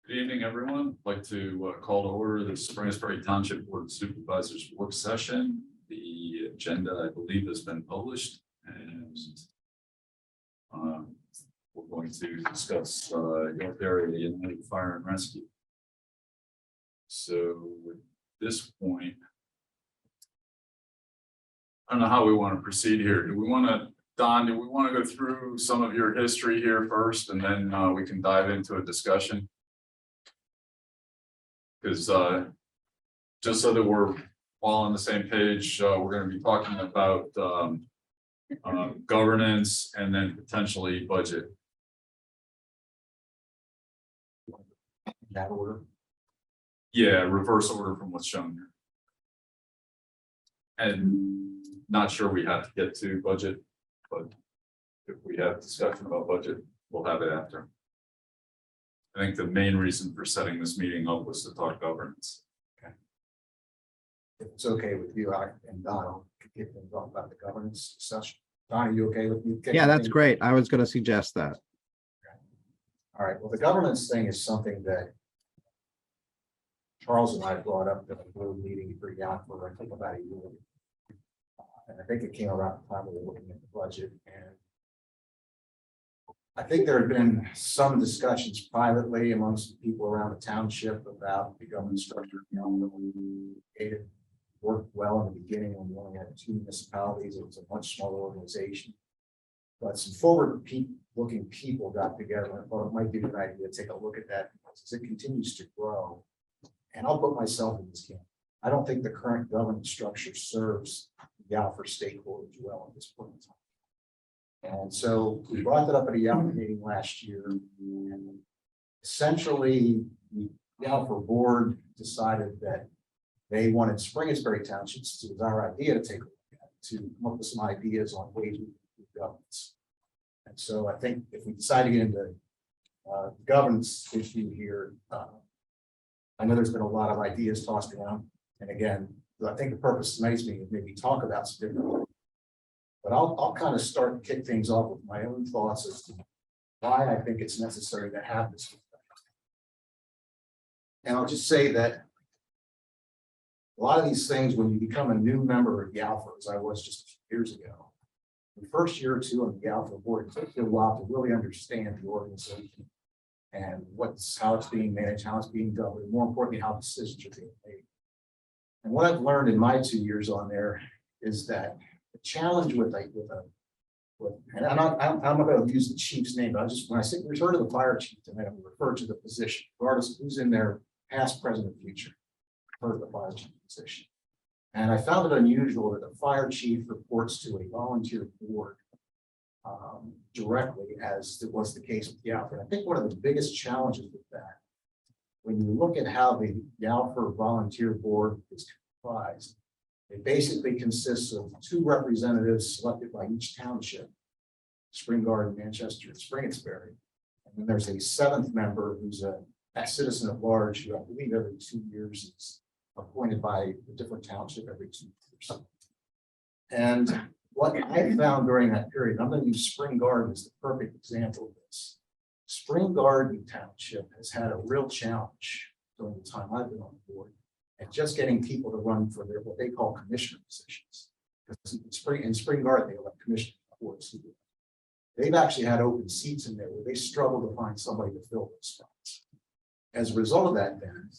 Good evening, everyone. I'd like to call to order the Supervisors Township Board of Supervisors work session. The agenda, I believe, has been published, and we're going to discuss York area United Fire and Rescue. So at this point, I don't know how we want to proceed here. Do we want to, Don, do we want to go through some of your history here first, and then we can dive into a discussion? Because just so that we're all on the same page, we're going to be talking about governance and then potentially budget. That order. Yeah, reverse order from what's shown here. And not sure we have to get to budget, but if we have discussion about budget, we'll have it after. I think the main reason for setting this meeting up was to talk governance. Okay. If it's okay with you, I and Don could get involved about the governance session. Don, are you okay with me? Yeah, that's great. I was going to suggest that. Okay. All right. Well, the governance thing is something that Charles and I brought up at a board meeting for for I think about a year ago. And I think it came around the time we were looking at the budget, and I think there had been some discussions privately amongst people around the township about the government structure. You know, it worked well in the beginning when we only had 2 municipalities. It was a much smaller organization. But some forward-looking people got together and thought it might be a good idea to take a look at that because as it continues to grow. And I'll put myself in this camp. I don't think the current governance structure serves the Alfred stakeholders well at this point in time. And so we brought that up at a Yalford meeting last year. And essentially, the Yalford board decided that they wanted Springersbury Townships, it was our idea to take a look at, to come up with some ideas on ways we can do governance. And so I think if we decide to get into the governance issue here, I know there's been a lot of ideas tossed around. And again, I think the purpose of tonight's meeting is maybe talk about some different. But I'll kind of start and kick things off with my own thoughts as to why I think it's necessary to have this. And I'll just say that a lot of these things, when you become a new member of Yalford, as I was just a few years ago, the first year or two on the Yalford board, it took you a while to really understand the organization and how it's being managed, how it's being governed, and more importantly, how decisions are being made. And what I've learned in my 2 years on there is that the challenge with and I'm not going to use the chief's name, but I just, when I say refer to the fire chief tonight, I'm refer to the position, regardless of who's in there, past, present, and future, refer to the fire chief position. And I found it unusual that the fire chief reports to a volunteer board directly, as it was the case with Yalford. I think one of the biggest challenges with that, when you look at how the Yalford volunteer board is comprised, it basically consists of 2 representatives selected by each township, Spring Garden, Manchester, and Springersbury. And then there's a 7th member who's a citizen at large, who I believe every 2 years is appointed by a different township every 2 years. And what I found during that period, I'm going to use Spring Garden as the perfect example of this. Spring Garden Township has had a real challenge during the time I've been on the board and just getting people to run for their what they call commissioner positions. Because in Spring Garden, they elect commissioner boards. They've actually had open seats in there where they struggle to find somebody to fill those spots. As a result of that, then,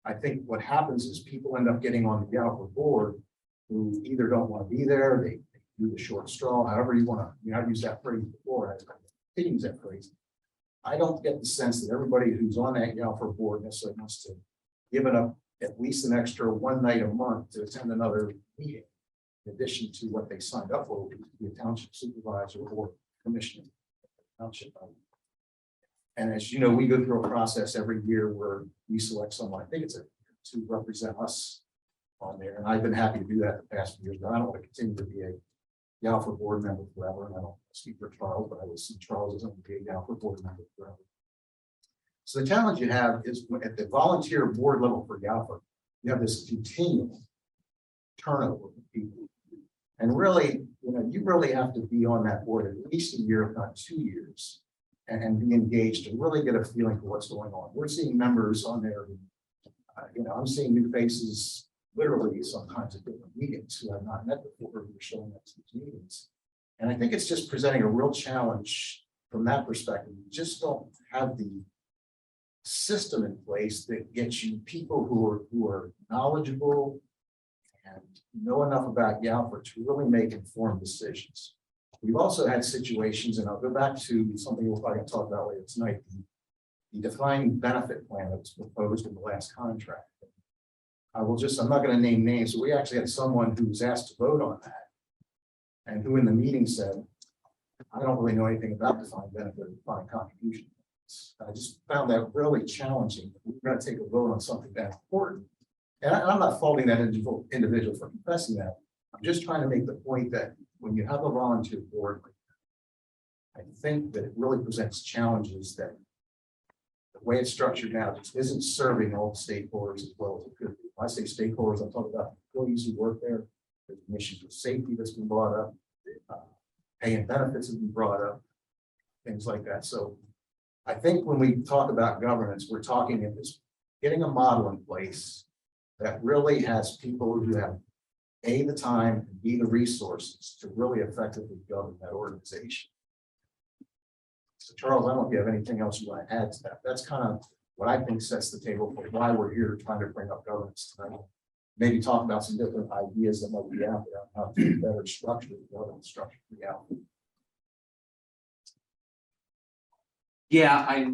I think what happens is people end up getting on the Yalford board who either don't want to be there, they do the short straw, however you want to, I've used that phrase before, I continue use that phrase. I don't get the sense that everybody who's on that Yalford board necessarily wants to give it up at least an extra 1 night a month to attend another meeting, in addition to what they signed up for, which is to be a township supervisor or commissioner township. And as you know, we go through a process every year where we select someone, I think it's to represent us on there. And I've been happy to do that the past few years, but I don't want to continue to be a Yalford board member forever. And I don't speak for Charles, but I will see Charles as going to be a Yalford board member forever. So the challenge you have is at the volunteer board level for Yalford, you have this continual turnover of people. And really, you really have to be on that board at least a year, if not 2 years, and be engaged to really get a feeling for what's going on. We're seeing members on there, I'm seeing new faces literally sometimes at different meetings who I've not met before who are showing up to these meetings. And I think it's just presenting a real challenge from that perspective. You just don't have the system in place that gets you people who are knowledgeable and know enough about Galford to really make informed decisions. We've also had situations, and I'll go back to something we're probably going to talk about later tonight, the defined benefit plan that was proposed in the last contract. I'm not going to name names, but we actually had someone who was asked to vote on that and who in the meeting said, I don't really know anything about defined benefit or defined contribution. I just found that really challenging. We're going to take a vote on something that important. And I'm not faulting that individual for confessing that. I'm just trying to make the point that when you have a volunteer board, I think that it really presents challenges that the way it's structured now just isn't serving all the stakeholders as well as it could be. When I say stakeholders, I'm talking about employees who work there. There's issues with safety that's been brought up, pay and benefits have been brought up, things like that. So I think when we talk about governance, we're talking in this getting a model in place that really has people who have A, the time, and B, the resources to really effectively govern that organization. So Charles, I don't know if you have anything else you want to add to that. That's kind of what I think sets the table for why we're here trying to bring up governance tonight. Maybe talk about some different ideas that might be out there, how to better structure the governance structure reality. Yeah, I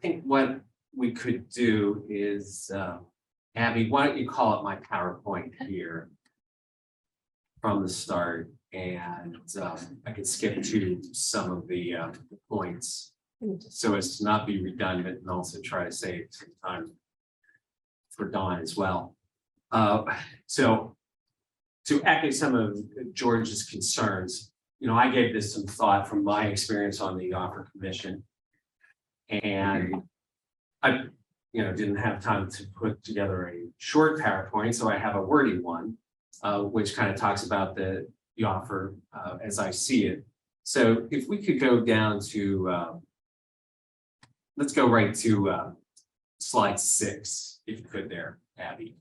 think what we could do is, Abby, why don't you call up my PowerPoint here from the start, and I could skip to some of the points so as to not be redundant and also try to save some time for Dawn as well. So to echo some of George's concerns, I gave this some thought from my experience on the Offer Commission, and I, didn't have time to put together a short PowerPoint, so I have a wordy one, which kind of talks about the offer as I see it. So if we could go down to, let's go right to slide 6, if you could there, Abby.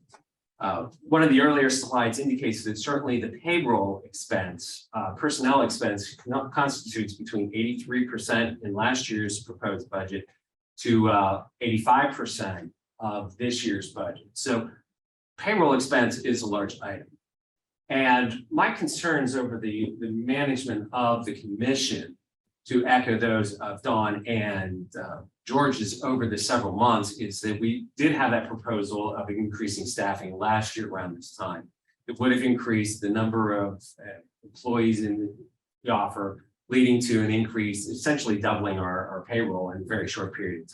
One of the earlier slides indicates that certainly the payroll expense, personnel expense constitutes between 83% in last year's proposed budget to 85% of this year's budget. So payroll expense is a large item. And my concerns over the management of the commission, to echo those of Dawn and George's over the several months, is that we did have that proposal of increasing staffing last year around this time. It would have increased the number of employees in the offer, leading to an increase, essentially doubling our payroll in a very short period of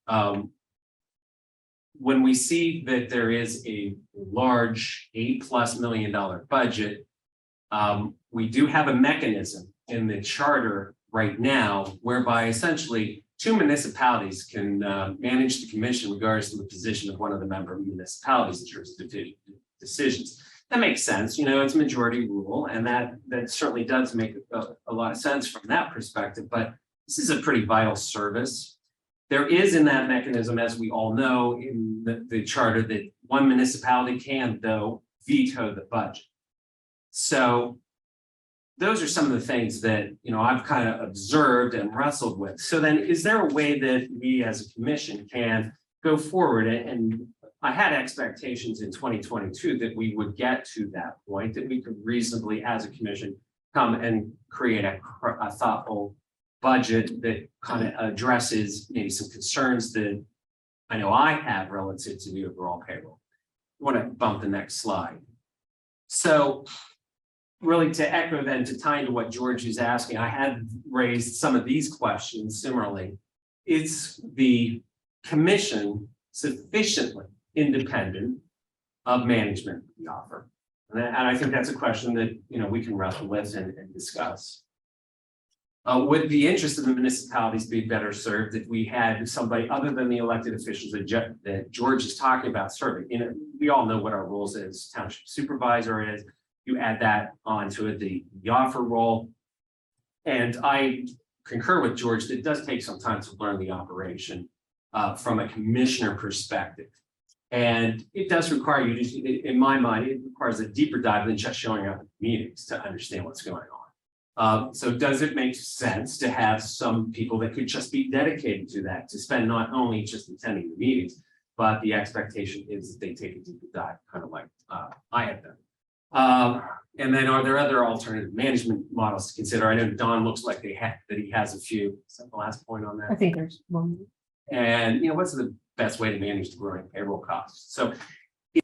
time. When we see that there is a large $8+ million budget, we do have a mechanism in the charter right now whereby essentially 2 municipalities can manage the commission regards to the position of one of the member municipalities in terms of decisions. That makes sense, it's majority rule, and that certainly does make a lot of sense from that perspective, but this is a pretty vital service. There is in that mechanism, as we all know, in the charter, that one municipality can, though, veto the budget. So those are some of the things that I've kind of observed and wrestled with. So then, is there a way that we as a commission can go forward? And I had expectations in 2022 that we would get to that point, that we could reasonably, as a commission, come and create a thoughtful budget that kind of addresses maybe some concerns that I know I have relative to the overall payroll. I want to bump the next slide. So really, to echo then, to tie into what George is asking, I had raised some of these questions similarly. Is the commission sufficiently independent of management of the offer? And I think that's a question that we can wrestle with and discuss. Would the interest of the municipalities be better served if we had somebody other than the elected officials that George is talking about serving? We all know what our roles is. Township supervisor is. You add that onto the offer role. And I concur with George, that it does take some time to learn the operation from a commissioner perspective. And it does require you to, in my mind, it requires a deeper dive than just showing up at meetings to understand what's going on. So does it make sense to have some people that could just be dedicated to that, to spend not only just attending the meetings, but the expectation is that they take a deeper dive, kind of like I have done. And then are there other alternative management models to consider? I know Don looks like that he has a few. Is that the last point on that? I think there's one. And what's the best way to manage the growing payroll costs? So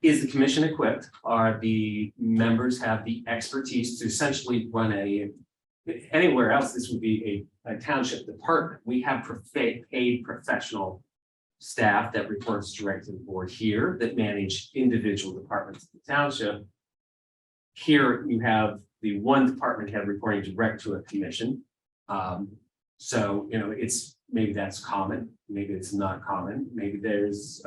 is the commission equipped? Are the members have the expertise to essentially run anywhere else? This would be a township department. We have paid professional staff that reports directly to the board here that manage individual departments of the township. Here you have the one department head reporting direct to a commission. So, it's maybe that's common, maybe it's not common, maybe there's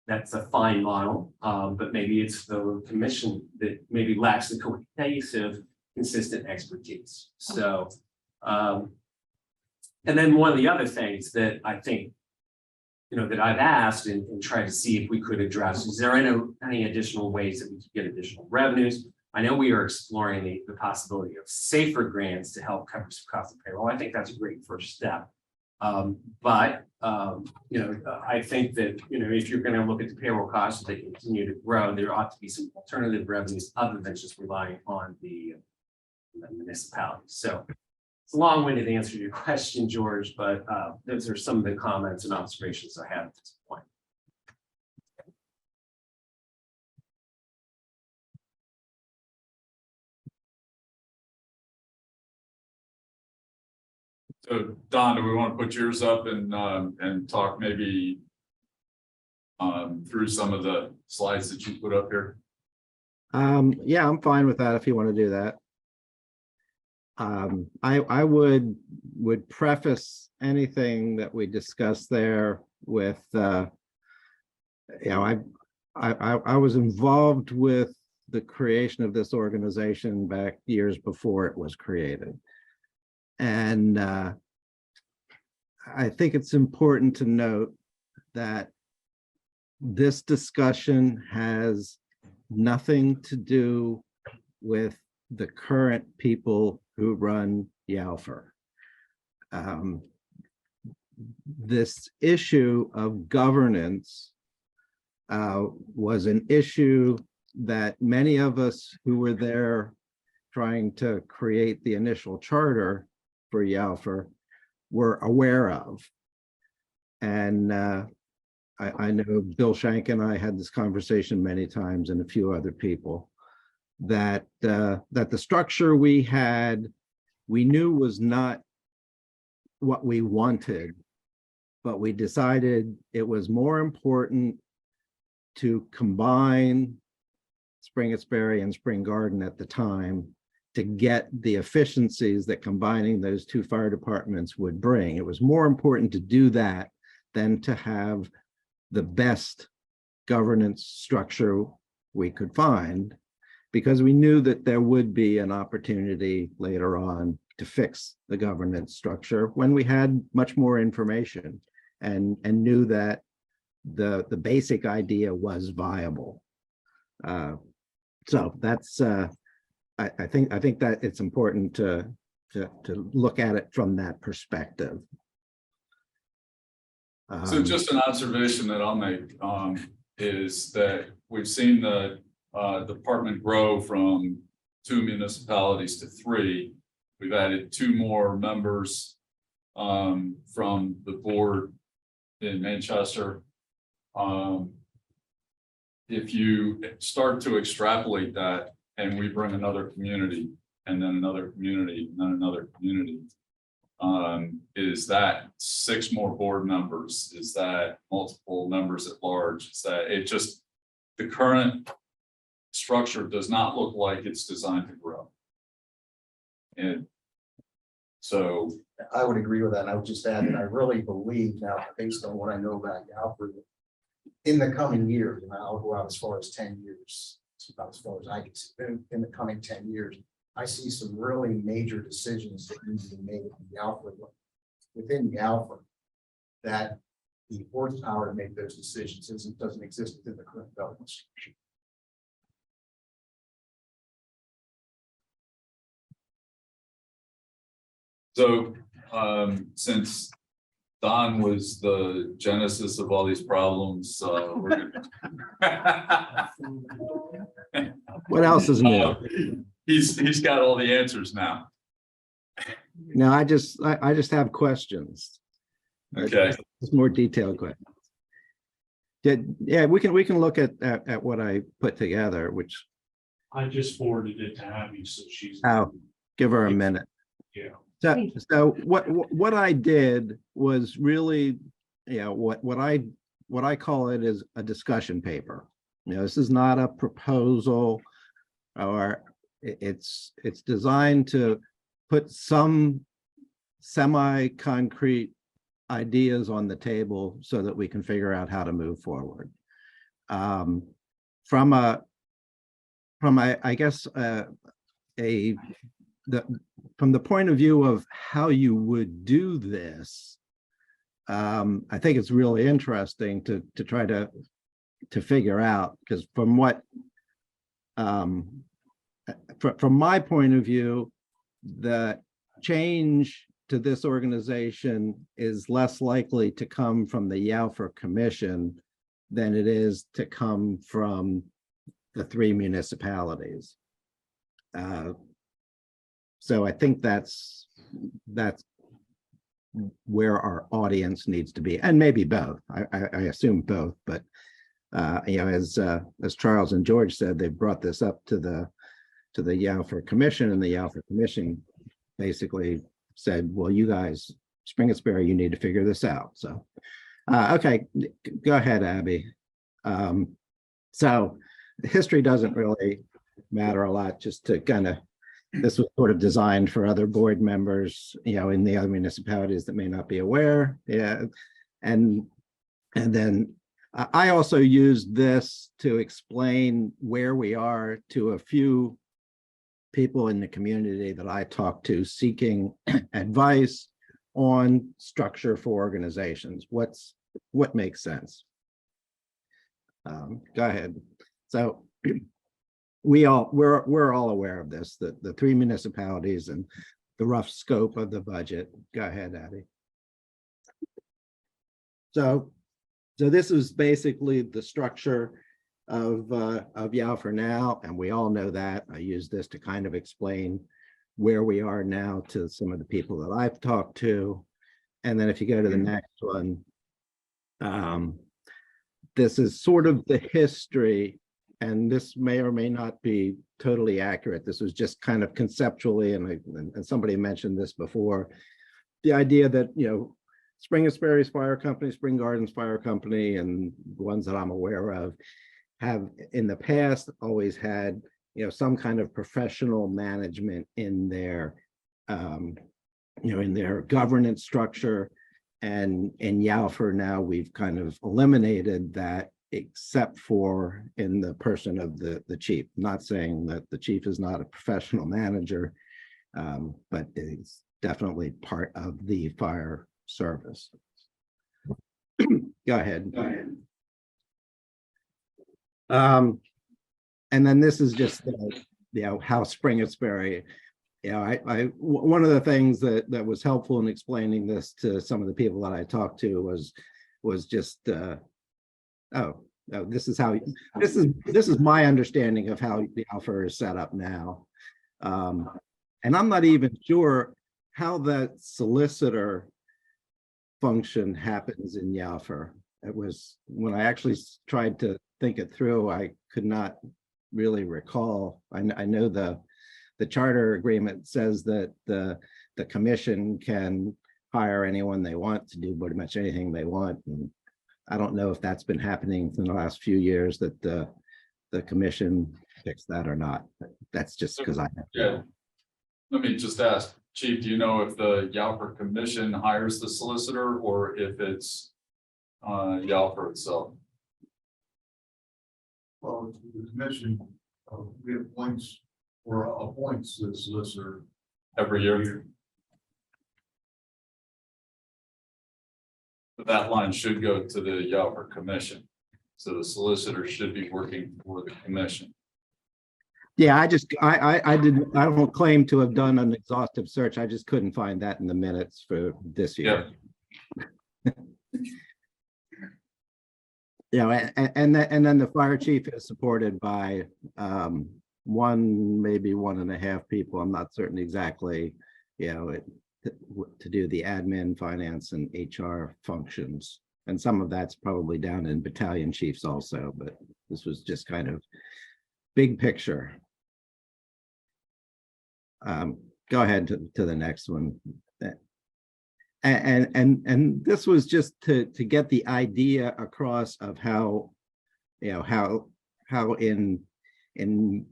that's a fine model, but maybe it's the commission that maybe lacks the cohesive, consistent expertise. So, and then one of the other things that I think, that I've asked and tried to see if we could address, is there any additional ways that we could get additional revenues? I know we are exploring the possibility of safer grants to help cover some cost of payroll. I think that's a great first step. But I think that, if you're going to look at the payroll costs, they continue to grow, there ought to be some alternative revenues other than just relying on the municipalities. So it's a long-winded answer to your question, George, but those are some of the comments and observations I have at this point. So Don, do we want to put yours up and talk maybe through some of the slides that you put up here? Yeah, I'm fine with that if you want to do that. I would preface anything that we discussed there with, I was involved with the creation of this organization back years before it was created. And I think it's important to note that this discussion has nothing to do with the current people who run YALFR. This issue of governance was an issue that many of us who were there trying to create the initial charter for YALFR were aware of. And I know Bill Shank and I had this conversation many times, and a few other people, that the structure we had, we knew was not what we wanted, but we decided it was more important to combine Spring Hesperia and Spring Garden at the time to get the efficiencies that combining those two fire departments would bring. It was more important to do that than to have the best governance structure we could find, because we knew that there would be an opportunity later on to fix the governance structure when we had much more information and knew that the basic idea was viable. So that's I think that it's important to look at it from that perspective. So just an observation that I'll make is that we've seen the department grow from 2 municipalities to 3. We've added 2 more members from the board in Manchester. If you start to extrapolate that, and we bring another community, and then another community, and then another community, is that 6 more board members? Is that multiple members at large? Is that it just, the current structure does not look like it's designed to grow. And so I would agree with that. And I would just add that I really believe now, based on what I know about Alfred, in the coming years, and I'll go out as far as 10 years, it's about as far as I can see, in the coming 10 years, I see some really major decisions that need to be made in Alpha, within the Alpha, that the horsepower to make those decisions doesn't exist within the current government structure. So, since Don was the genesis of all these problems, we're gonna. What else is new? He's got all the answers now. No, I just have questions. Okay, Just more detailed questions. Yeah, we can look at what I put together, which I just forwarded it to Abby, so she's. I'll give her a minute. Yeah. So what I did was really, what I call it is a discussion paper. This is not a proposal, or it's designed to put some semi-concrete ideas on the table so that we can figure out how to move forward. From the point of view of how you would do this, I think it's really interesting to try to figure out, because from my point of view, the change to this organization is less likely to come from the Yalfer Commission than it is to come from the 3 municipalities. So I think that's where our audience needs to be, and maybe both. I assume both, but as Charles and George said, they brought this up to the Yalfer Commission, and the Yalfer Commission basically said, well, you guys, Springersbury, you need to figure this out. So, okay, go ahead, Abby. So history doesn't really matter a lot, just to kind of, this was sort of designed for other board members, in the other municipalities that may not be aware. Yeah, and then I also used this to explain where we are to a few people in the community that I talked to seeking advice on structure for organizations. What makes sense? Go ahead. So we're all aware of this, the 3 municipalities and the rough scope of the budget. Go ahead, Abby. So this is basically the structure of Yalfer now, and we all know that. I use this to kind of explain where we are now to some of the people that I've talked to. And then if you go to the next one, this is sort of the history, and this may or may not be totally accurate. This was just kind of conceptually, and somebody mentioned this before, the idea that, Springersbury's Fire Company, Spring Gardens Fire Company, and the ones that I'm aware of, have in the past always had, some kind of professional management in their, in their governance structure. And in Yalfer now, we've kind of eliminated that, except for in the person of the chief. Not saying that the chief is not a professional manager, but it's definitely part of the fire service. Go ahead. And then this is just how Springersbury, one of the things that was helpful in explaining this to some of the people that I talked to was just this is my understanding of how the Alpha is set up now, and I'm not even sure how that solicitor function happens in Yalfer. It was, when I actually tried to think it through, I could not really recall. I know the charter agreement says that the commission can hire anyone they want to do pretty much anything they want, and I don't know if that's been happening in the last few years, that the commission fixed that or not. That's just because I have. Yeah. Let me just ask, Chief, do you know if the Yalfer Commission hires the solicitor, or if it's Yalfer itself? Well, the commission reappoints or appoints the solicitor. every year. But that line should go to the Yelver Commission. So the solicitor should be working for the commission. Yeah, I don't claim to have done an exhaustive search. I just couldn't find that in the minutes for this year. You know, and then the fire chief is supported by one, maybe 1.5 people. I'm not certain exactly, you know, to do the admin, finance, and HR functions. And some of that's probably down in battalion chiefs also, but this was just kind of big picture. Go ahead to the next one. And this was just to get the idea across of how, you know, how in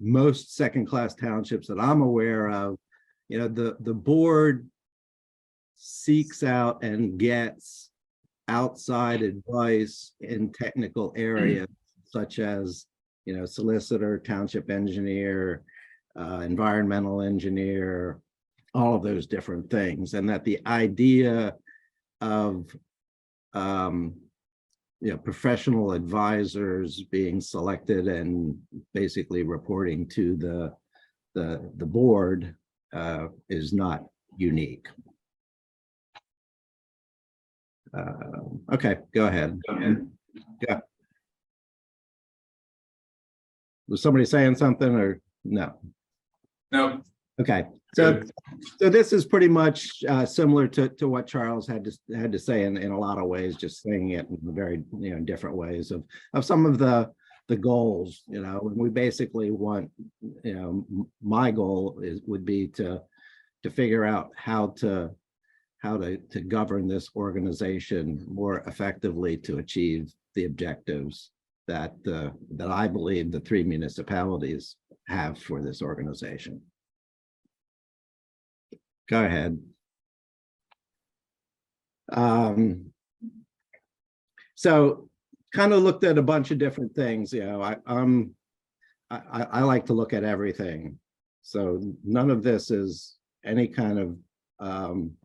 most second-class townships that I'm aware of, you know, the board seeks out and gets outside advice in technical areas such as, you know, solicitor, township engineer, environmental engineer, all of those different things, and that the idea of you know, professional advisors being selected and basically reporting to the board is not unique. Okay, go ahead. Yeah. Was somebody saying something or no? No, Okay, so this is pretty much similar to what Charles had to say in a lot of ways, just saying it in very, you know, different ways of some of the goals. You know, and we basically want, you know, my goal would be to figure out how to govern this organization more effectively to achieve the objectives that I believe the 3 municipalities have for this organization. Go ahead. So kind of looked at a bunch of different things. You know, I like to look at everything. So none of this is any kind of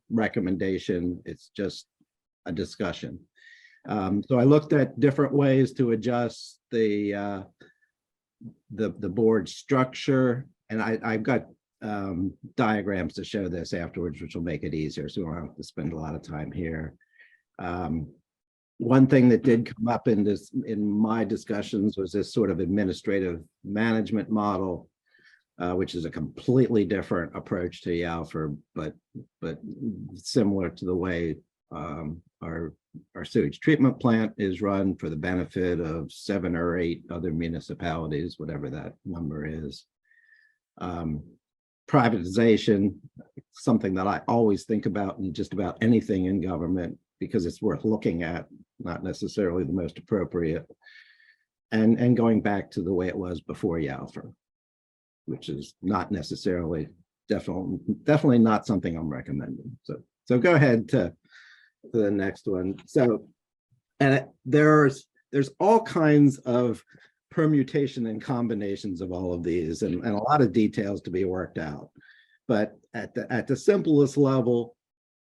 recommendation. It's just a discussion. So I looked at different ways to adjust the board structure, and I've got diagrams to show this afterwards, which will make it easier, so we don't have to spend a lot of time here. One thing that did come up in my discussions was this sort of administrative management model, which is a completely different approach to YALFR, but similar to the way our sewage treatment plant is run for the benefit of 7 or 8 other municipalities, whatever that number is. Privatization, something that I always think about in just about anything in government, because it's worth looking at, not necessarily the most appropriate. And going back to the way it was before YALFR, which is not necessarily, definitely not something I'm recommending. So go ahead to the next one. So, and there's all kinds of permutation and combinations of all of these, and a lot of details to be worked out. But at the simplest level,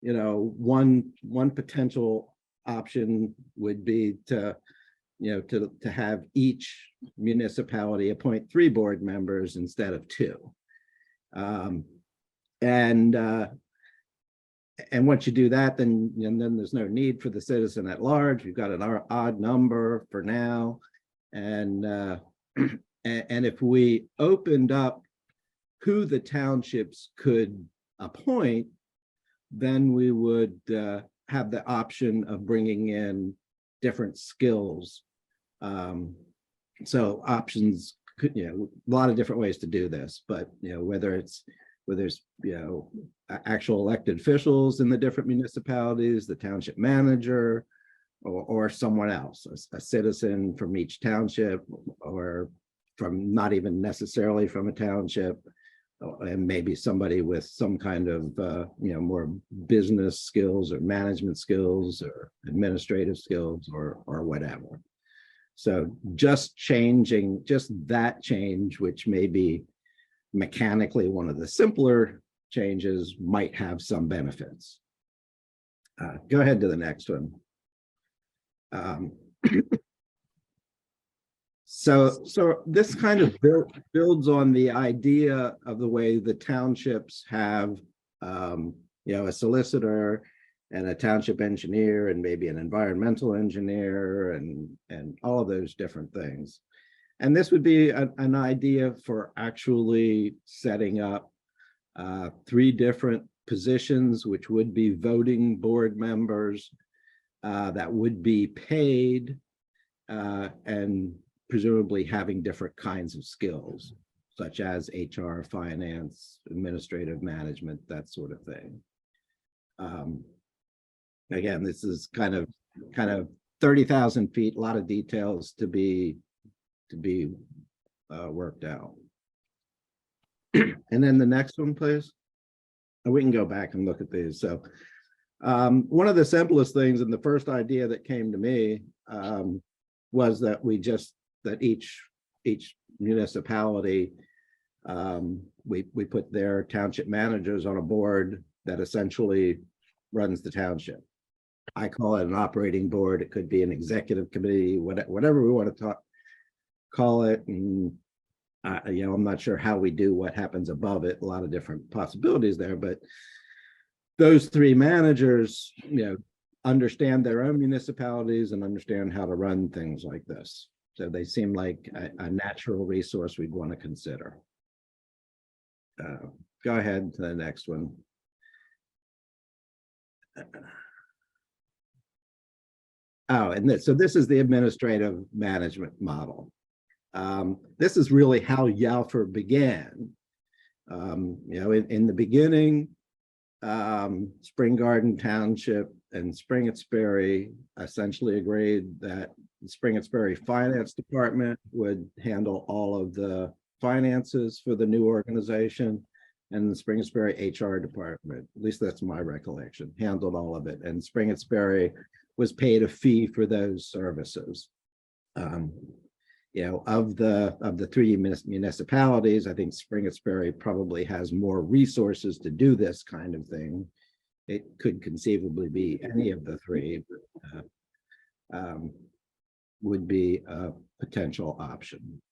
you know, one potential option would be to have each municipality appoint 3 board members instead of 2. And once you do that, then there's no need for the citizen at large. You've got an odd number for now. And if we opened up who the townships could appoint, then we would have the option of bringing in different skills. So options could, you know, a lot of different ways to do this, but, you know, whether there's, you know, actual elected officials in the different municipalities, the township manager, or someone else, a citizen from each township, or from not even necessarily from a township, and maybe somebody with some kind of, you know, more business skills or management skills or administrative skills or whatever. So just changing, just that change, which maybe mechanically one of the simpler changes might have some benefits. Go ahead to the next one. So this kind of builds on the idea of the way the townships have, a solicitor and a township engineer and maybe an environmental engineer and all of those different things. And this would be an idea for actually setting up 3 different positions, which would be voting board members that would be paid and presumably having different kinds of skills, such as HR, finance, administrative management, that sort of thing. Again, this is kind of 30,000 feet, a lot of details to be worked out. And then the next one, please. And we can go back and look at these. So one of the simplest things, and the first idea that came to me was that that each municipality, we put their township managers on a board that essentially runs the township. I call it an operating board. It could be an executive committee, whatever we want to call it. And I'm not sure how we do what happens above it. A lot of different possibilities there, but those 3 managers, understand their own municipalities and understand how to run things like this. So they seem like a natural resource we'd want to consider. Go ahead to the next one. Oh, and so this is the administrative management model. This is really how Yalford began. In the beginning, Spring Garden Township and Spring-It's-Berry essentially agreed that the Spring-It's-Berry Finance Department would handle all of the finances for the new organization, and the Spring-It's-Berry HR Department, at least that's my recollection, handled all of it, and Spring-It's-Berry was paid a fee for those services. Of the 3 municipalities, I think Spring-It's-Berry probably has more resources to do this kind of thing. It could conceivably be any of the 3, but would be a potential option.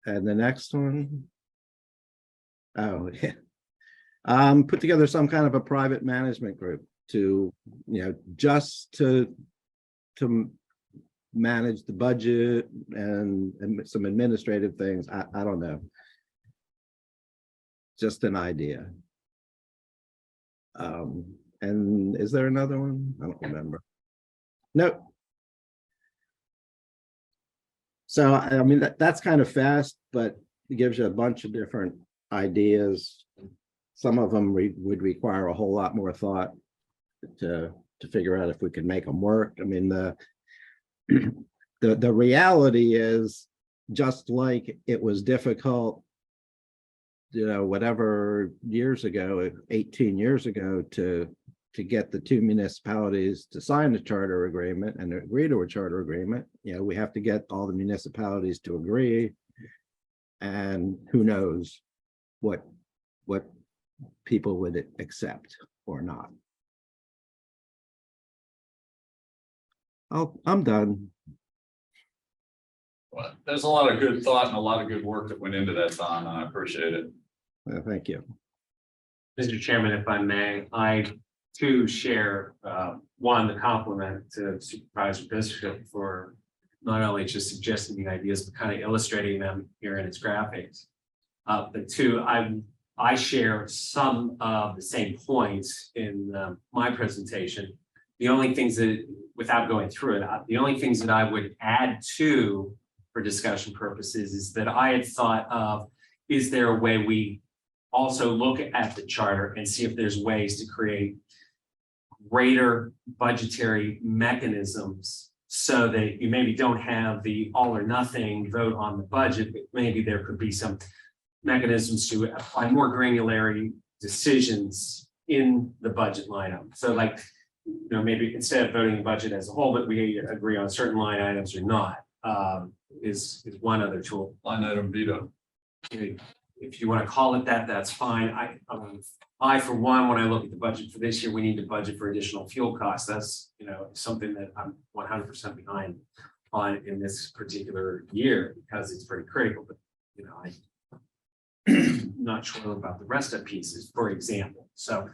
And the next one. Oh, yeah. Put together some kind of a private management group to, just to manage the budget and some administrative things. I don't know. Just an idea. And is there another one? I don't remember. Nope. So, I mean, that's kind of fast, but it gives you a bunch of different ideas. Some of them would require a whole lot more thought to figure out if we can make them work. I mean, the reality is, just like it was difficult, whatever years ago, 18 years ago, to get the 2 municipalities to sign the charter agreement and agree to a charter agreement. We have to get all the municipalities to agree, and who knows what people would accept or not. I'm done. Well, there's a lot of good thought and a lot of good work that went into that, Don, and I appreciate it. Thank you. Mr. Chairman, if I may, I too share the compliment to Supervisor Bishop for not only just suggesting the ideas, but kind of illustrating them here in its graphics. But 2, I share some of the same points in my presentation. The only things that, without going through it, the only things that I would add to for discussion purposes is that I had thought of, is there a way we also look at the charter and see if there's ways to create greater budgetary mechanisms so that you maybe don't have the all or nothing vote on the budget, but maybe there could be some mechanisms to apply more granularity decisions in the budget line item. So like, maybe instead of voting the budget as a whole, but we agree on certain line items or not. is one other tool. Line item veto. If you want to call it that, that's fine. I, for one, when I look at the budget for this year, we need to budget for additional fuel costs. That's, something that I'm 100% behind on in this particular year because it's pretty critical, but, I'm not sure about the rest of pieces, for example. So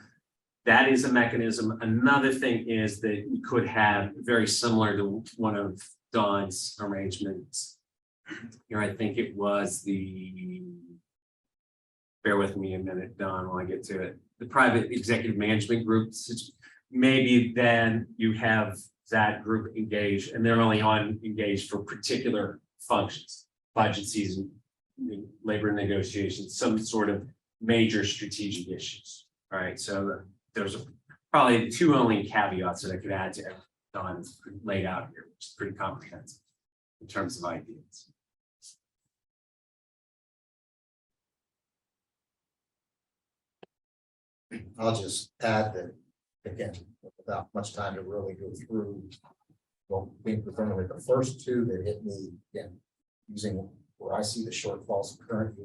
that is a mechanism. Another thing is that we could have very similar to one of Don's arrangements. Here, I think it was bear with me a minute, Don, while I get to it. The private executive management groups, maybe then you have that group engaged and they're only engaged for particular functions, budget season, labor negotiations, some sort of major strategic issues. All right, so there's probably two only caveats that I could add to everything Don's laid out here, which is pretty comprehensive in terms of ideas. I'll just add that, again, without much time to really go through. Well, being presented with the first two that hit me, again, using where I see the shortfalls, current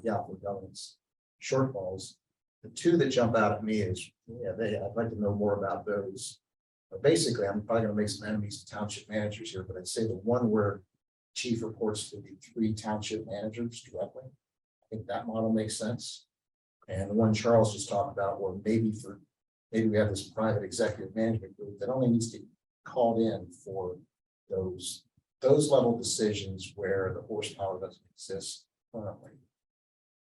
Yahoo governance shortfalls. The two that jump out at me is, I'd like to know more about those. But basically, I'm probably gonna make some enemies to township managers here, but I'd say the one where chief reports to the 3 township managers directly. I think that model makes sense. And the one Charles just talked about, where maybe we have this private executive management group that only needs to be called in for those level decisions where the horsepower doesn't exist currently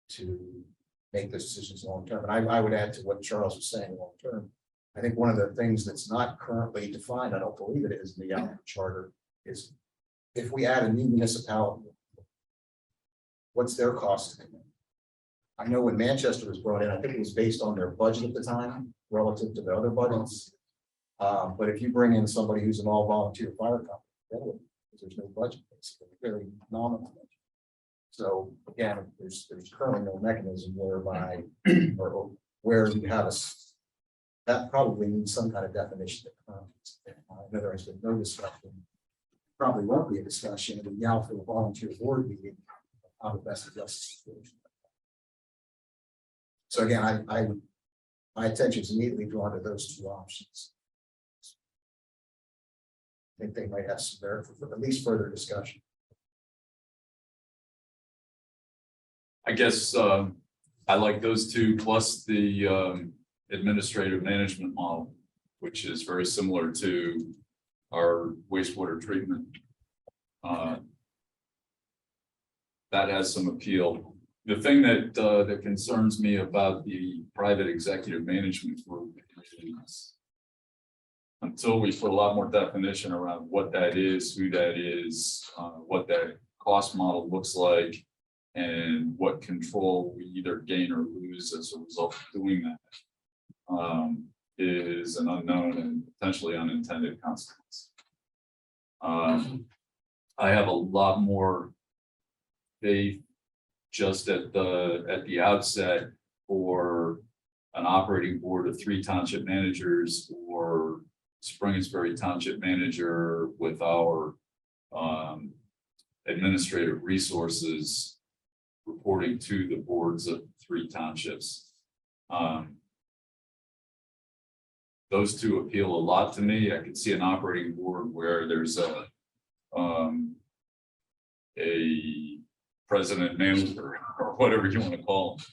to make those decisions long term. And I would add to what Charles was saying long term. I think one of the things that's not currently defined, I don't believe it is in the Yahoo charter, is if we add a new municipality, what's their cost? I know when Manchester was brought in, I think it was based on their budget at the time relative to the other budgets. But if you bring in somebody who's an all-volunteer fire company, there's no budget, basically, very nominal. So again, there's currently no mechanism whereby or where you have that probably needs some kind of definition. In other words, there's no discussion. Probably won't be a discussion in the Yahoo volunteer board meeting how to best address the situation. So again, my attention is immediately drawn to those two options. I think they might have some merit for at least further discussion. I guess I like those two plus the administrative management model, which is very similar to our wastewater treatment. That has some appeal. The thing that concerns me about the private executive management group is until we put a lot more definition around what that is, who that is, what that cost model looks like, and what control we either gain or lose as a result of doing that, is an unknown and potentially unintended consequence. I have a lot more faith just at the outset for an operating board of 3 township managers or Springersbury Township manager with our administrative resources reporting to the boards of 3 townships. Those two appeal a lot to me. I could see an operating board where there's a president manager or whatever you want to call them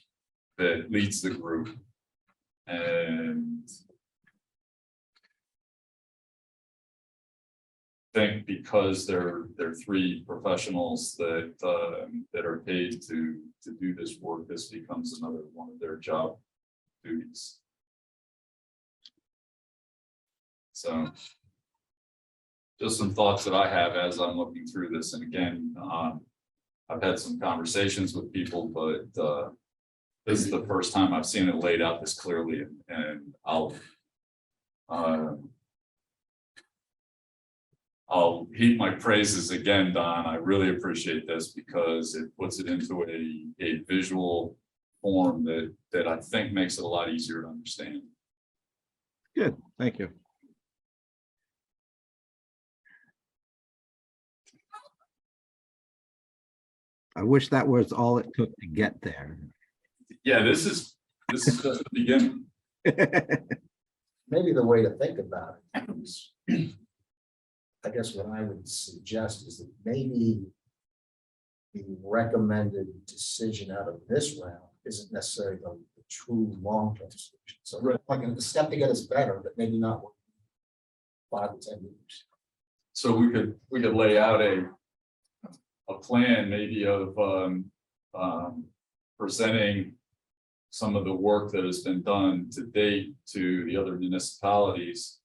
that leads the group. And think because they're 3 professionals that are paid to do this work, this becomes another one of their job duties. So just some thoughts that I have as I'm looking through this. And again, I've had some conversations with people, but this is the first time I've seen it laid out this clearly, and I'll heap my praises again, Don. I really appreciate this because it puts it into a visual form that I think makes it a lot easier to understand. Good, thank you. I wish that was all it took to get there. Yeah, this is just the beginning. Maybe the way to think about it is, I guess what I would suggest is that maybe the recommended decision out of this round isn't necessarily the true long-term solution. So like the step to get us better, but maybe not 5 to 10 years. So we could lay out a plan maybe of presenting some of the work that has been done to date to the other municipalities.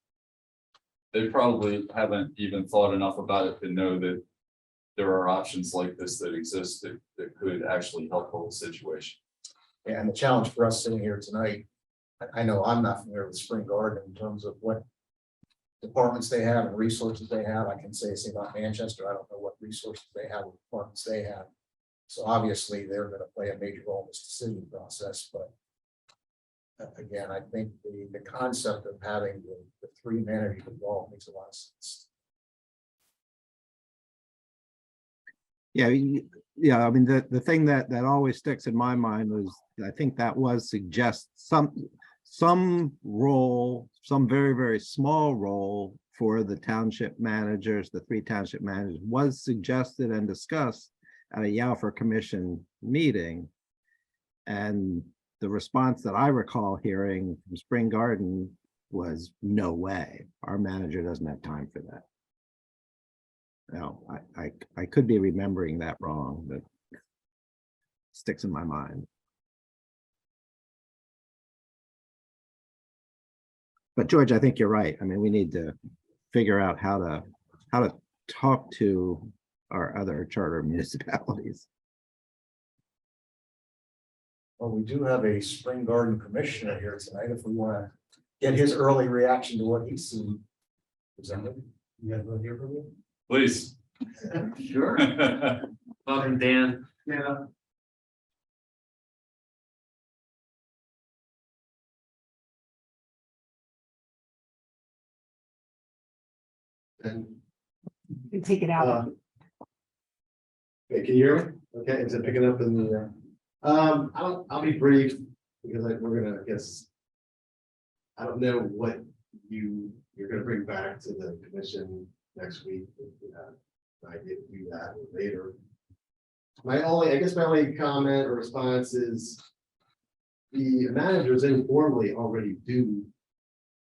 They probably haven't even thought enough about it to know that there are options like this that exist that could actually help the whole situation. And the challenge for us sitting here tonight, I know I'm not familiar with Spring Garden in terms of what departments they have and resources they have. I can say the same about Manchester. I don't know what resources they have, what departments they have. So obviously they're going to play a major role in this decision process, but again, I think the concept of having the 3 managers involved makes a lot of sense. Yeah, yeah. I mean, the thing that always sticks in my mind was, I think that was suggest some role, some very, very small role for the township managers, the 3 township managers, was suggested and discussed at a Yalford Commission meeting. And the response that I recall hearing from Spring Garden was, no way, our manager doesn't have time for that. Now, I could be remembering that wrong, but it sticks in my mind. But George, I think you're right. I mean, we need to figure out how to talk to our other charter municipalities. Well, we do have a Spring Garden commissioner here tonight. If we want to get his early reaction to what he's seen presented, you guys want to hear from you? Please. Sure. Welcome, Dan. Yeah. And You take it out. okay, can you hear me? Okay, is it picking up in the? I'll be brief because we're gonna, I guess. I don't know what you're gonna bring back to the commission next week. If you have an idea to do that later. My only comment or response is the managers informally already do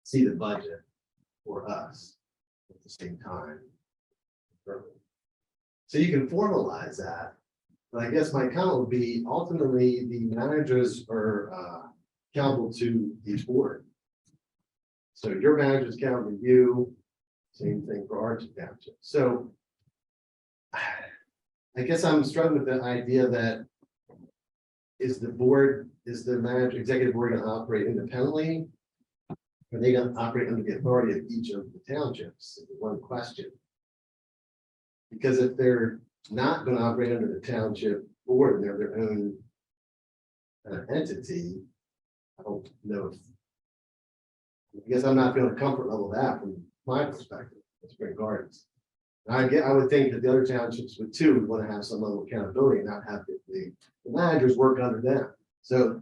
see the budget for us at the same time. So you can formalize that. But I guess my comment would be ultimately the managers are accountable to each board. So your managers accountable to you, same thing for our township. So I guess I'm struggling with the idea that is the manager, executive board going to operate independently? Are they going to operate under the authority of each of the townships? One question. Because if they're not going to operate under the township board and they're their own entity, I don't know if, I guess I'm not feeling a comfort level of that from my perspective at Spring Gardens. I would think that the other townships would too would want to have some level of accountability and not have the managers work under them. So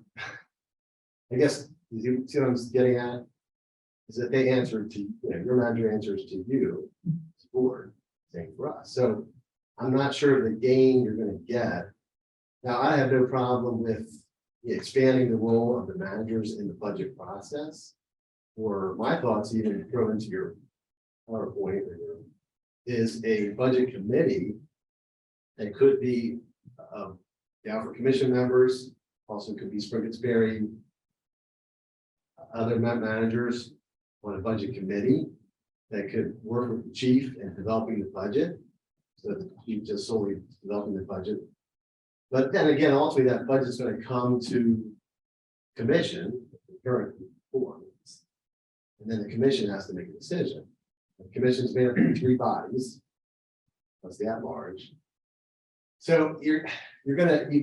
I guess you see what I'm getting at is that they answer to, your manager answers to you, as board, same for us. So I'm not sure the gain you're going to get. Now, I have no problem with expanding the role of the managers in the budget process. Or my thoughts, even throw into your PowerPoint, is a budget committee that could be the Alfred Commission members, also could be Springsbury, other managers on a budget committee that could work with the chief in developing the budget. So the chief just solely developing the budget. But then again, ultimately that budget is going to come to commission, the current form. And then the commission has to make a decision. The commission is made up of 3 bodies, plus the at-large. So you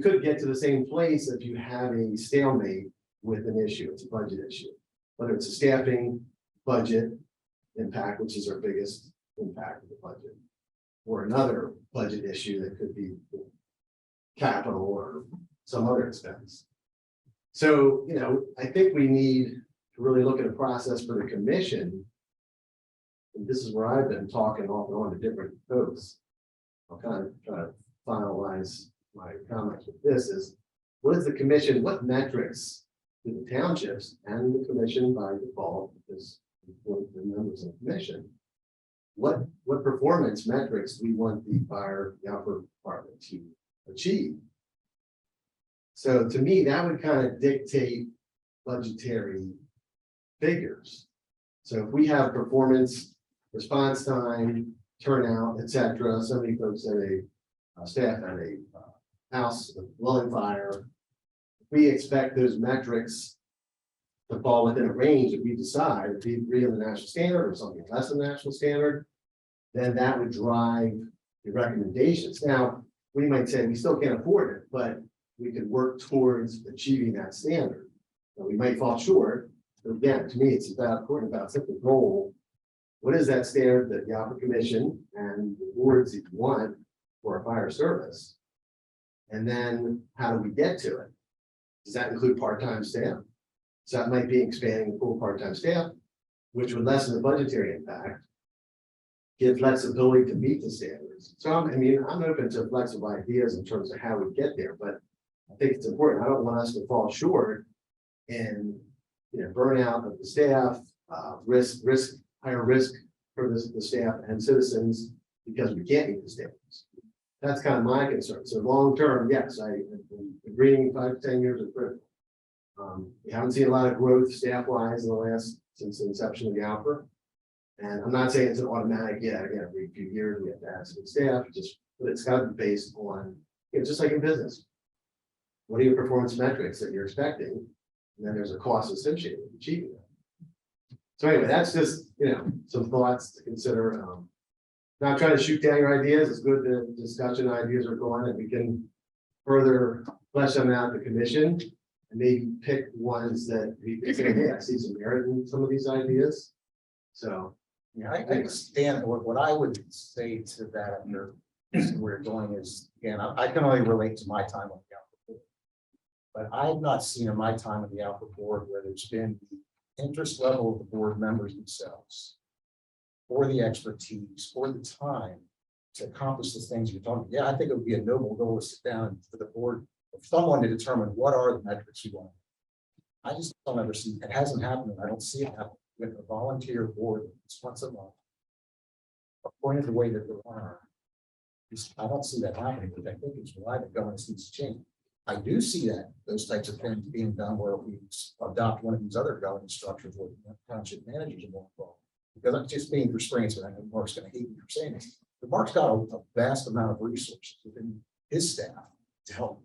could get to the same place if you have a stalemate with an issue. It's a budget issue, whether it's a staffing, budget impact, which is our biggest impact of the budget, or another budget issue that could be capital or some other expense. So, I think we need to really look at a process for the commission. And this is where I've been talking off and on to different folks. I'll kind of try to finalize my comments with this is, what is the commission, what metrics do the townships and the commission by default, because the members of the commission, what performance metrics we want the fire department to achieve? So to me, that would kind of dictate budgetary figures. So if we have performance, response time, turnout, etc., so many folks at a staff at a house, a dwelling fire, we expect those metrics to fall within a range that we decide, if we agree on the national standard or something less than the national standard, then that would drive the recommendations. Now, we might say we still can't afford it, but we could work towards achieving that standard. But we might fall short. But again, to me, it's important about setting the goal. What is that standard that the Opera Commission and the boards want for a fire service? And then how do we get to it? Does that include part-time staff? So that might be expanding the pool of part-time staff, which would lessen the budgetary impact, give flexibility to meet the standards. So I'm open to flexible ideas in terms of how we get there, but I think it's important. I don't want us to fall short in burnout of the staff, higher risk for the staff and citizens because we can't meet the standards. That's kind of my concern. So long term, yes, I am agreeing 5 to 10 years is critical. We haven't seen a lot of growth staff wise since the inception of the Alpha. And I'm not saying it's an automatic, again, every few years we have to add some staff, but it's got to be based on, just like in business. What are your performance metrics that you're expecting? And then there's a cost associated with achieving that. So anyway, that's just, some thoughts to consider. Not trying to shoot down your ideas. It's good that discussion ideas are going and we can further flesh them out in the commission and maybe pick ones that we can say, hey, I see some merit in some of these ideas. So. Yeah, I understand what I would say to that under where you're going is, again, I can only relate to my time on the Alpha Board. But I've not seen in my time on the Alpha Board where there's been the interest level of the board members themselves, or the expertise, or the time to accomplish the things you're talking about. Yeah, I think it would be a noble goal to sit down for the board of someone to determine what are the metrics you want. I just don't ever see it hasn't happened, and I don't see it happen with a volunteer board that's once a month. Appointed the way that they are. I don't see that happening, but I think it's why the governance needs to change. I do see that those types of things being done where we adopt one of these other governance structures where township managers are more involved. Because I'm just being restrained, so I know Mark's going to hate me for saying this. But Mark's got a vast amount of resources within his staff to help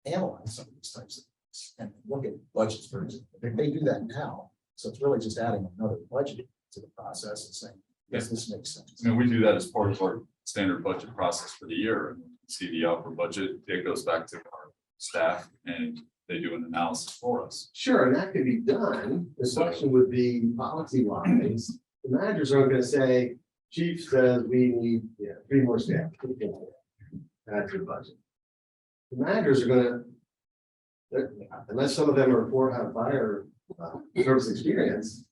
analyze some of these types of things and look at budgets, for example. They do that now. So it's really just adding another budget to the process and saying, yes, this makes sense. I mean, we do that as part of our standard budget process for the year and see the upper budget. It goes back to our staff and they do an analysis for us. Sure, and that could be done. The question would be policy wise. The managers aren't going to say, chief says we need 3 more staff. That's your budget. The managers are going to, unless some of them have fire service experience,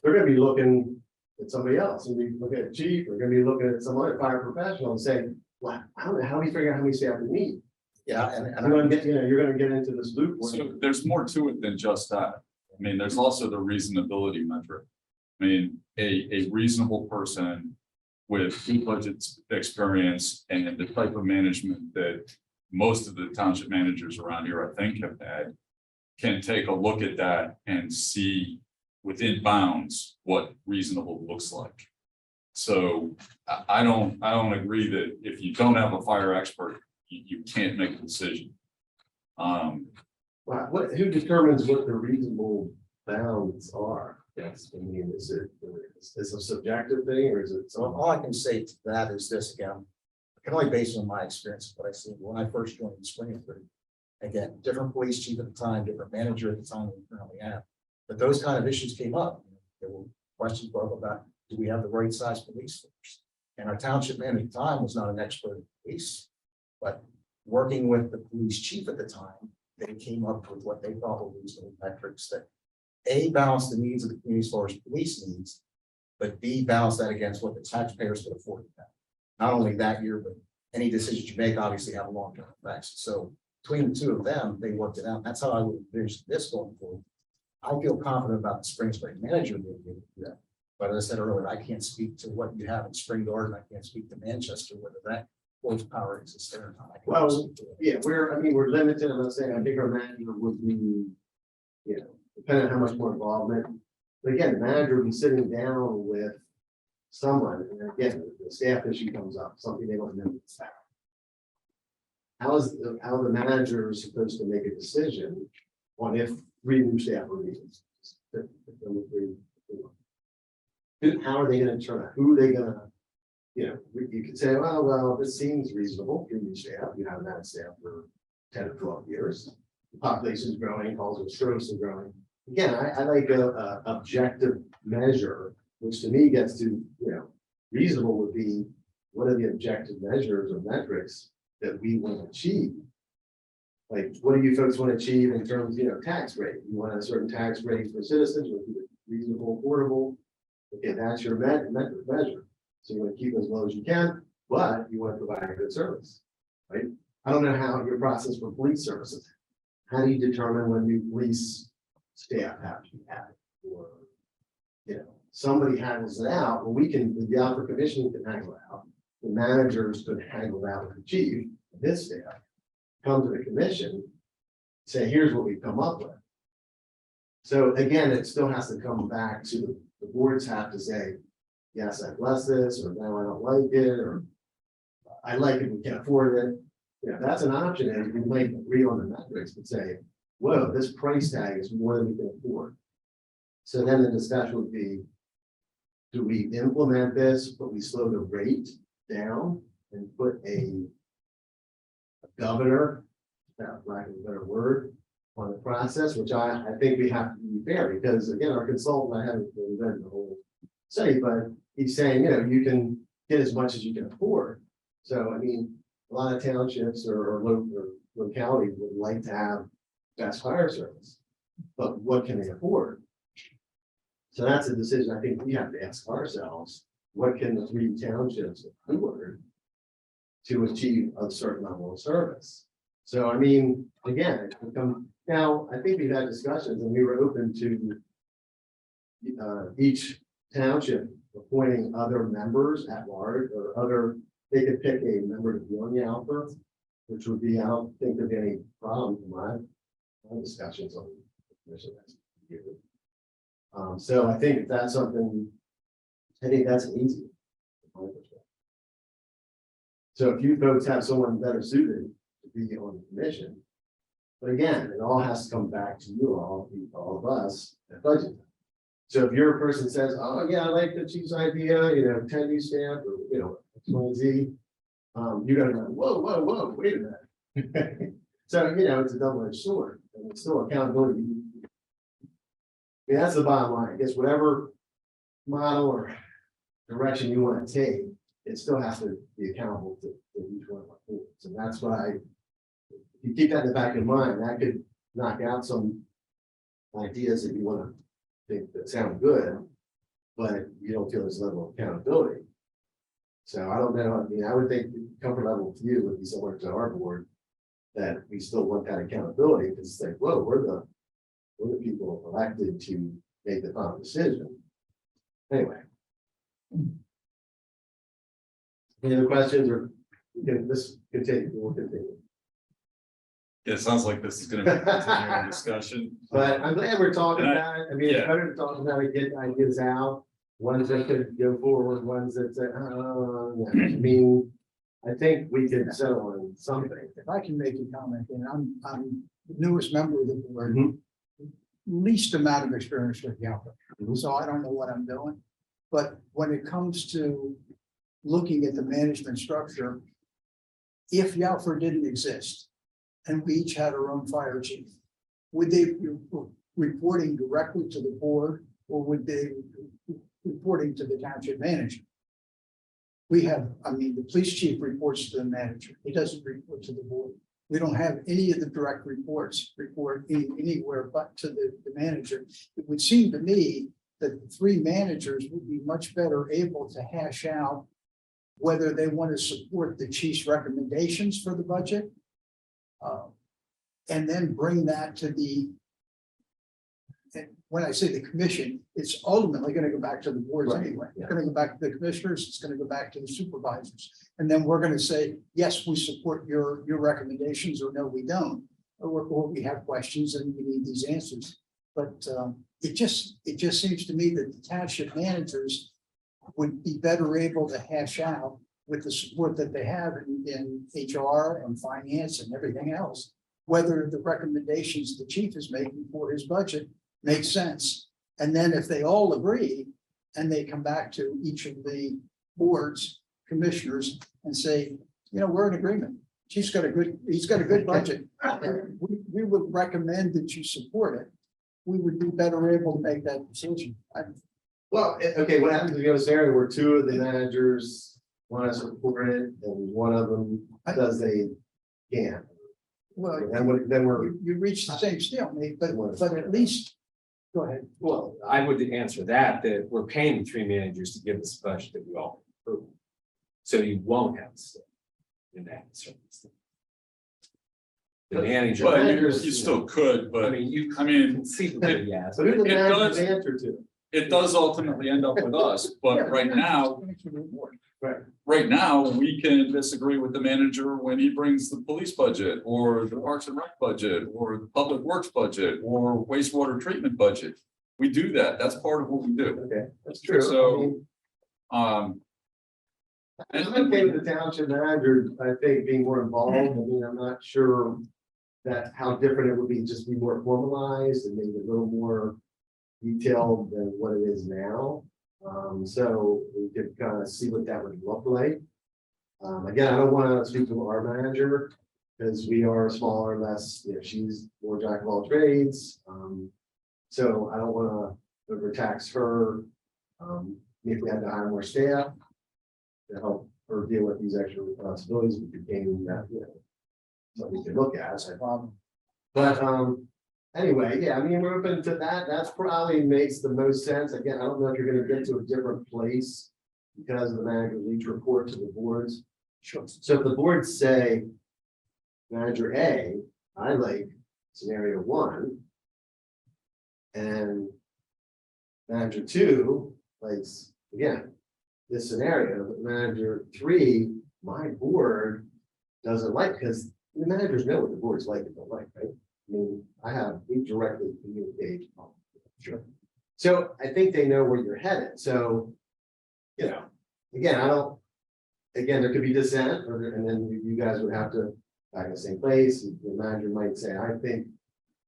they're going to be looking at somebody else and be looking at chief. We're going to be looking at some other fire professional and say, well, how do we figure out how many staff we need? Yeah, and I'm going to get, you're going to get into this loop. So there's more to it than just that. I mean, there's also the reasonability metric. I mean, a reasonable person with good budget experience and the type of management that most of the township managers around here, I think, have had, can take a look at that and see within bounds what reasonable looks like. So I don't agree that if you don't have a fire expert, you can't make a decision. Who determines what the reasonable bounds are? Yes, I mean, is it a subjective thing or is it? so all I can say to that is this again. I can only base on my experience of what I see when I first joined in spring of 30. Again, different police chief at the time, different manager at the time we currently have. But those kind of issues came up. There were questions brought up about, do we have the right size police force? And our township manager at the time was not an expert in police, but working with the police chief at the time, they came up with what they thought were reasonable metrics that A, balance the needs of the community as far as police needs, but B, balance that against what the taxpayers could afford to pay. Not only that year, but any decisions you make obviously have long-term effects. So between the two of them, they worked it out. That's how I would envision this going forward. I feel confident about the Spring Spring manager being able to do that. But as I said earlier, I can't speak to what you have in Spring Garden. I can't speak to Manchester, whether that horsepower exists there or not. I can Well, only speak to it. Yeah, we're limited, I'm not saying, I think our manager would be, you know, depending on how much more involvement. But again, the manager would be sitting down with someone, and again, the staff issue comes up, something they don't know. How the manager is supposed to make a decision on if 3 new staff are needed? How are they gonna turn out? Who are they gonna? You know, you could say, well, this seems reasonable, 3 new staff, you haven't had staff for 10 or 12 years. The population is growing, calls of strokes are growing. Again, I like a objective measure, which to me gets to, you know, reasonable would be, what are the objective measures or metrics that we want to achieve? Like, what do you folks want to achieve in terms, you know, tax rate? You want a certain tax rate for citizens, with reasonable, affordable. Okay, that's your metric measure. So you want to keep it as low as you can, but you want to provide a good service, right? I don't know how your process for police services. How do you determine when new police staff have to be added? Or, you know, somebody handles it out, well, the Alpha Commission can handle it out. The managers could handle that with the chief, this staff, come to the commission, say, here's what we've come up with. So again, it still has to come back to the boards have to say, yes, I bless this, or no, I don't like it, or I like it, we can't afford it. You know, that's an option, and we might agree on the metrics, but say, whoa, this price tag is more than we can afford. So then the discussion would be, do we implement this, but we slow the rate down and put a governor, that lack of a better word, on the process, which I think we have to be fair, because again, our consultant, I haven't really read the whole study, but he's saying, you know, you can get as much as you can afford. So, I mean, a lot of townships or localities would like to have best fire service, but what can they afford? So that's a decision I think we have to ask ourselves, what can the 3 townships afford to achieve a certain level of service? So, I mean, again, now, I think we've had discussions and we were open to each township appointing other members at large or other, they could pick a member to be on the Alpha, which would be, I don't think there'd be any problem in my discussions on the commission. So I think if that's something, I think that's easy. So if you folks have someone better suited to be on the commission, but again, it all has to come back to you all of us at budget time. So if your person says, oh yeah, I like the chief's idea, you know, 10 new staff or, you know, XYZ, you gotta go, whoa, wait a minute. So, you know, it's a double-edged sword, and it's still accountability. I mean, that's the bottom line. I guess whatever model or direction you want to take, it still has to be accountable to each one of our boards. And that's why, if you keep that in the back of your mind, that could knock out some ideas that you want to think that sound good, but you don't feel this level of accountability. So I don't know. I mean, I would think the comfort level to you would be similar to our board, that we still want that accountability, because it's like, whoa, we're the people elected to make the final decision. Anyway. Any other questions, or this continue? We'll continue. Yeah, it sounds like this is gonna be a continuing discussion. But I'm glad we're talking And about it. I mean, it's yeah. better to talk about it, get ideas out. Ones that could go forward, ones that say, yeah. I mean, I think we could settle on something. If I can make a comment, and I'm the newest member of the board, Mhm. least amount of experience with Yelp. Mhm. So I don't know what I'm doing. But when it comes to looking at the management structure, if Yalford didn't exist and we each had our own fire chief, would they be reporting directly to the board, or would they be reporting to the township manager? We have, I mean, the police chief reports to the manager. He doesn't report to the board. We don't have any of the direct reports anywhere but to the manager. It would seem to me that the three managers would be much better able to hash out whether they want to support the chief's recommendations for the budget. And then bring that to the, and when I say the commission, it's ultimately going to go back to the boards Right, anyway. yeah. It's going to go back to the commissioners, it's going to go back to the supervisors. And then we're going to say, yes, we support your recommendations, or no, we don't. Or we have questions and we need these answers. But it just seems to me that the township managers would be better able to hash out with the support that they have in HR and finance and everything else, whether the recommendations the chief is making for his budget make sense. And then if they all agree and they come back to each of the boards, commissioners and say, you know, we're in agreement. He's got a good budget. We would recommend that you support it. We would be better able to make that decision. Well, okay, what happens if you have a scenario where two of the managers want to support it and one of them does they can't? Well, Then we're, you reach the same stalemate, but at least, go ahead. Well, I would answer that we're paying the three managers to give us a budget that we all approve. So you won't have a stake in that circumstance. The manager. But managers, you still could, but I mean, you I mean, conceivably, yes. so who the It managers does- answer to? it does ultimately end up with us, but right now, right now, we can disagree with the manager when he brings the police budget or the Parks and Rec budget or the Public Works budget or wastewater treatment budget. We do that. That's part of what we do. Okay, that's true. So, I mean, Um, I'm okay with the township manager, I think, being more involved. I mean, I'm not sure that how different it would be, just be more formalized and maybe a little more detailed than what it is now. So we could kind of see what that would look like. Again, I don't want to speak to our manager because we are smaller, less, you know, she's more jack of all trades. So I don't want to overtax her. If we had to hire more staff to help her deal with these extra responsibilities, we could gain that, you know, something we could look at. But anyway, yeah, I mean, we're open to that. That's probably makes the most sense. Again, I don't know if you're gonna get to a different place because the managers each report to the boards. Sure. So if the boards say, manager A, I like scenario one, and manager two likes, again, this scenario, but manager three, my board doesn't like, because the managers know what the boards like and don't like, right? I mean, we directly communicate. Sure. So I think they know where you're headed. So, you know, again, there could be dissent, and then you guys would have to back in the same place. The manager might say, I think,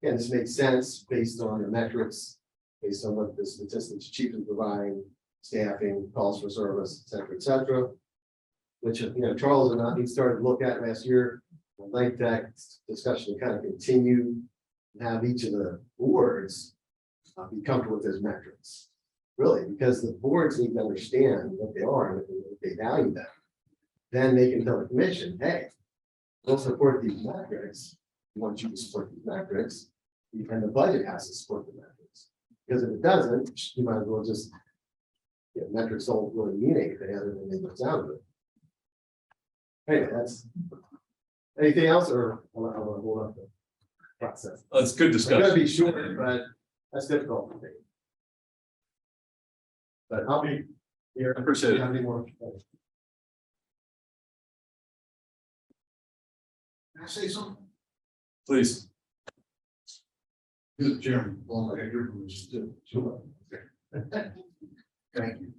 again, this makes sense based on the metrics, based on what the statistics chief is providing, staffing, calls for service, et cetera, which, you know, Charles and I, he started to look at last year. I'd like that discussion to kind of continue and have each of the boards be comfortable with those metrics. Really, because the boards need to understand what they are and if they value them. Then they can tell the commission, hey, we'll support these metrics. We want you to support these metrics. And the budget has to support the metrics. Because if it doesn't, you might as well just, yeah, metrics don't really mean anything other than they look sound good. Anyway, that's anything else, or I want to hold up the process. that's good It's gotta discussion. be short, but that's difficult for me. But I'll be here. I appreciate it. Have any more? Can I say something? Please. Mr. Chairman, well, I hear from Mr. Still. Sure. Thank you.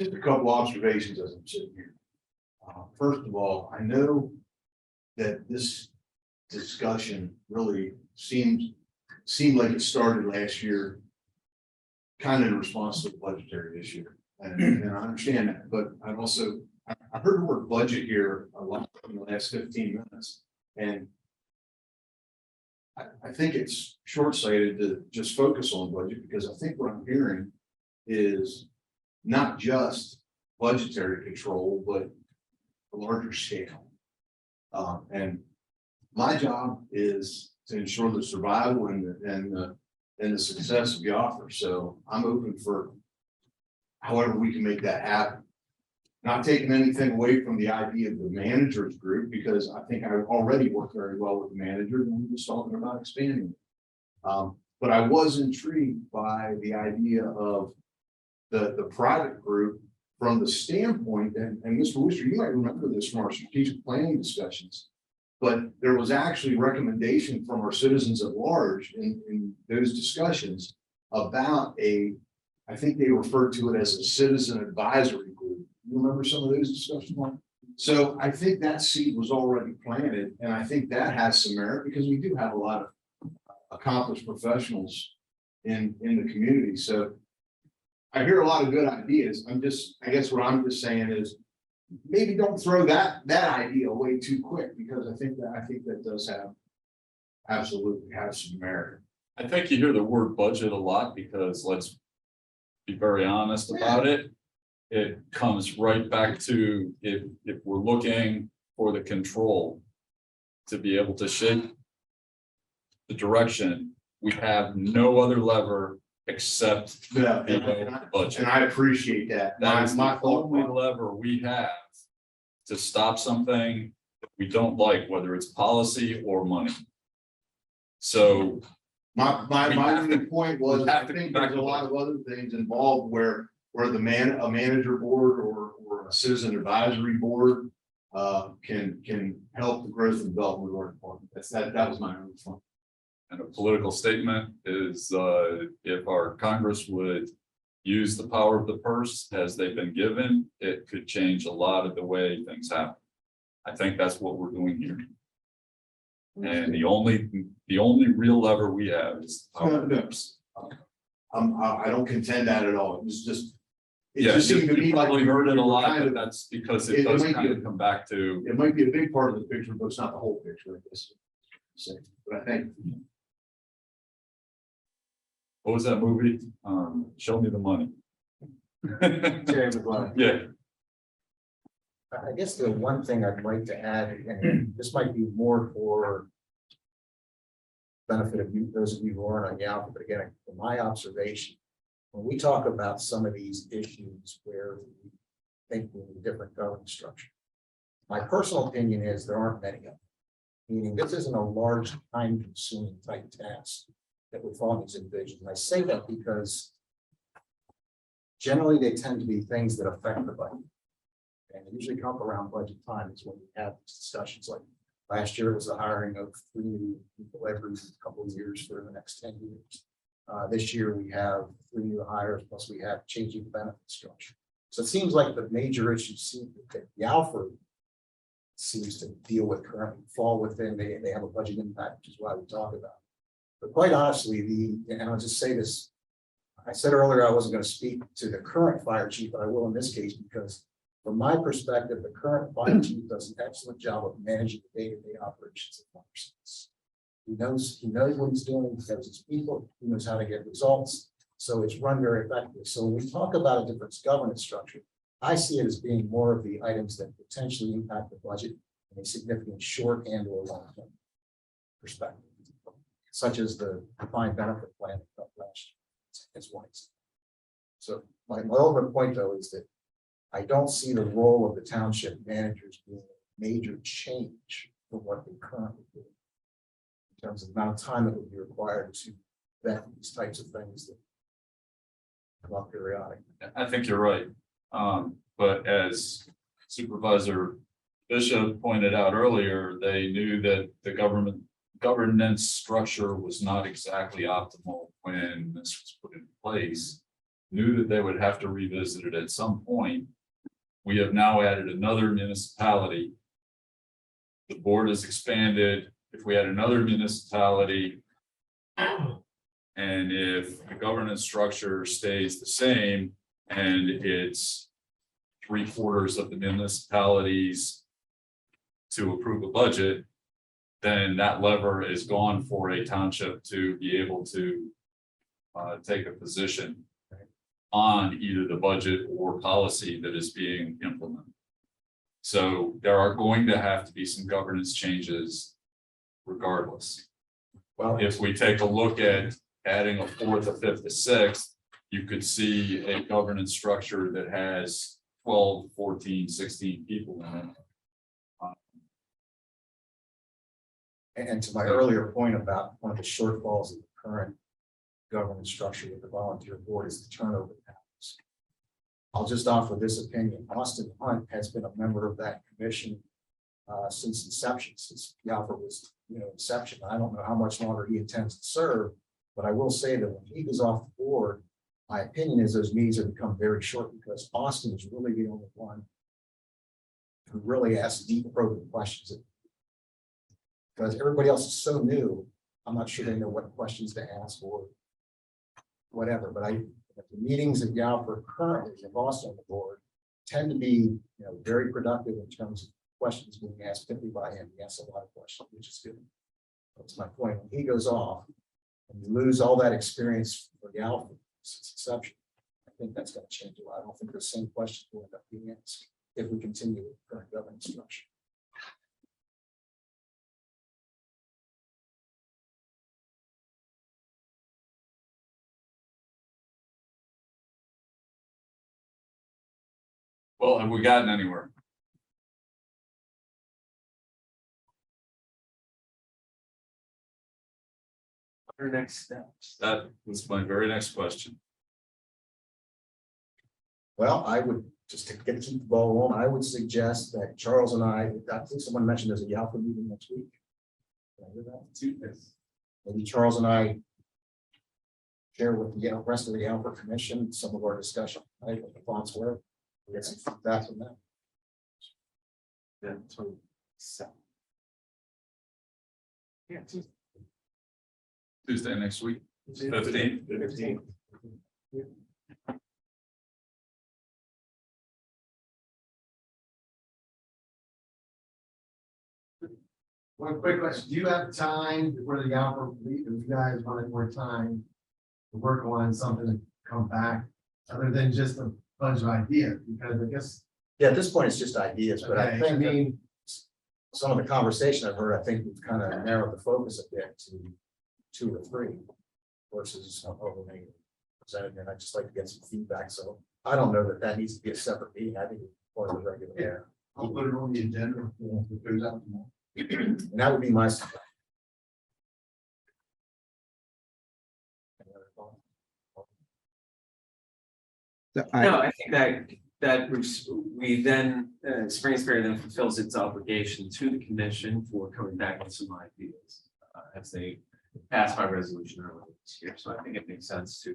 Just a couple observations as I'm sitting here. First of all, I know that this discussion really seemed like it started last year, kind of in response to the budgetary issue. And I understand that, but I've also, I heard the word budget here a lot in the last 15 minutes. And I think it's short-sighted to just focus on budget, because I think what I'm hearing is not just budgetary control, but a larger scale. And my job is to ensure the survival and the success of the offer. So I'm open for however we can make that happen. Not taking anything away from the idea of the managers group, because I think I already work very well with the managers, and we're just talking about expanding. But I was intrigued by the idea of the private group from the standpoint, and Mr. Worcester, you might remember this from our strategic planning discussions, but there was actually recommendation from our citizens at large in those discussions about I think they referred to it as a citizen advisory group. You remember some of those discussions, Mark? So I think that seed was already planted, and I think that has some merit because we do have a lot of accomplished professionals in the community. So I hear a lot of good ideas. I guess what I'm just saying is maybe don't throw that idea away too quick, because I think that does absolutely have some merit. I think you hear the word budget a lot because let's be very honest about it. It comes right back to if we're looking for the control to be able to shape the direction, we have no other lever except the budget. And I appreciate that. That is My the only thought. lever we have to stop something that we don't like, whether it's policy or money. So My We have only point was, we have I to think come back there's a to lot of other things involved where a manager board or a citizen advisory board can help the growth and development of our department. That was my only point. and a political statement is if our Congress would use the power of the purse as they've been given, it could change a lot of the way things happen. I think that's what we're doing here. And the only real lever we have is the power of the purse. I don't contend that at all. It was just. It Yeah, just seemed to me you like probably heard it a lot, kind but of- that's because it it does might kind be of come back to, It might be a big part of the picture, but it's not the whole picture, I guess. But I think. what was that movie? Show me the money. Jerry McGuire. Yeah, I guess the one thing I'd like to add, and this might be more for benefit of you, those of you who aren't on Yelp, but again, from my observation, when we talk about some of these issues where we think we need a different governance structure, my personal opinion is there aren't many of them. Meaning this isn't a large time-consuming type task that would fall in these divisions. And I say that because generally they tend to be things that affect the budget. And they usually come up around budget time is when we have discussions. Like last year, it was the hiring of 3 new people every couple of years for the next 10 years. This year, we have 3 new hires, plus we have changing benefit structure. So it seems like the major issues that the Alfred seems to deal with currently fall within, they have a budget impact, which is why we talk about it. But quite honestly, and I'll just say this, I said earlier I wasn't going to speak to the current fire chief, but I will in this case, because from my perspective, the current fire chief does an excellent job of managing the day-to-day operations of fire service. He knows what he's doing, he knows his people, he knows how to get results. So it's run very effectively. So when we talk about a different governance structure, I see it as being more of the items that potentially impact the budget in a significant short and or long-term perspective, such as the defined benefit plan that last year as one example. So my ultimate point though is that I don't see the role of the township managers being a major change from what they currently do in terms of the amount of time that would be required to vet these types of things that come up periodically. I think you're right. But as Supervisor Bishop pointed out earlier, they knew that the governance structure was not exactly optimal when this was put in place. Knew that they would have to revisit it at some point. We have now added another municipality. The board has expanded. If we had another municipality, and if the governance structure stays the same, and it's 3/4 of the municipalities to approve a budget, then that lever is gone for a township to be able to take a position on either the budget or policy that is being implemented. So there are going to have to be some governance changes regardless. Well, If we take a look at adding a fourth, a fifth, a sixth, you could see a governance structure that has 12, 14, 16 people in it. and to my earlier point about one of the shortfalls of the current governance structure with the volunteer board is the turnover patterns. I'll just offer this opinion. Austin Hunt has been a member of that commission since inception, since the offer was, inception. I don't know how much longer he intends to serve, but I will say that when he goes off the board, my opinion is those meetings have become very short because Austin is really the only one who really asks deep probing questions. Because everybody else is so new, I'm not sure they know what questions to ask or whatever, but the meetings at Yalford currently, have also on the board, tend to be, very productive in terms of questions being asked, particularly by him. He asks a lot of questions, which is good. That's my point. When he goes off and you lose all that experience for Yalford since inception, I think that's going to change a lot. I don't think the same questions will end up being asked if we continue with the current governance structure. Well, have we gotten anywhere? What are next steps? That was my very next question. Well, I would, just to keep the ball rolling, I would suggest that Charles and I think someone mentioned there's a Yalford meeting next week. Did I hear that? Maybe Charles and I share with the rest of the Yalford Commission some of our discussion, right, what the thoughts were. We get some feedback from them. Yeah, 27. Yeah, Tuesday next week, 15th. 15. One quick question, do you have time before the Yalford leave, if you guys wanted more time to work on something to come back, other than just a bunch of ideas, because I guess. Yeah, at this point, it's just ideas, but I Okay, think mean, some of the conversation I've heard, I think we've kind of narrowed the focus a bit to 2 or 3 versus over many presented, and I'd just like to get some feedback. So I don't know that that needs to be a separate meeting. I think it's part of the regular. Yeah. I'll put it on the agenda. If it goes out tomorrow. And that would be my. So No, I think that we then, Spring then fulfills its obligation to the commission for coming back with some ideas as they pass by resolution earlier this year. So I think it makes sense to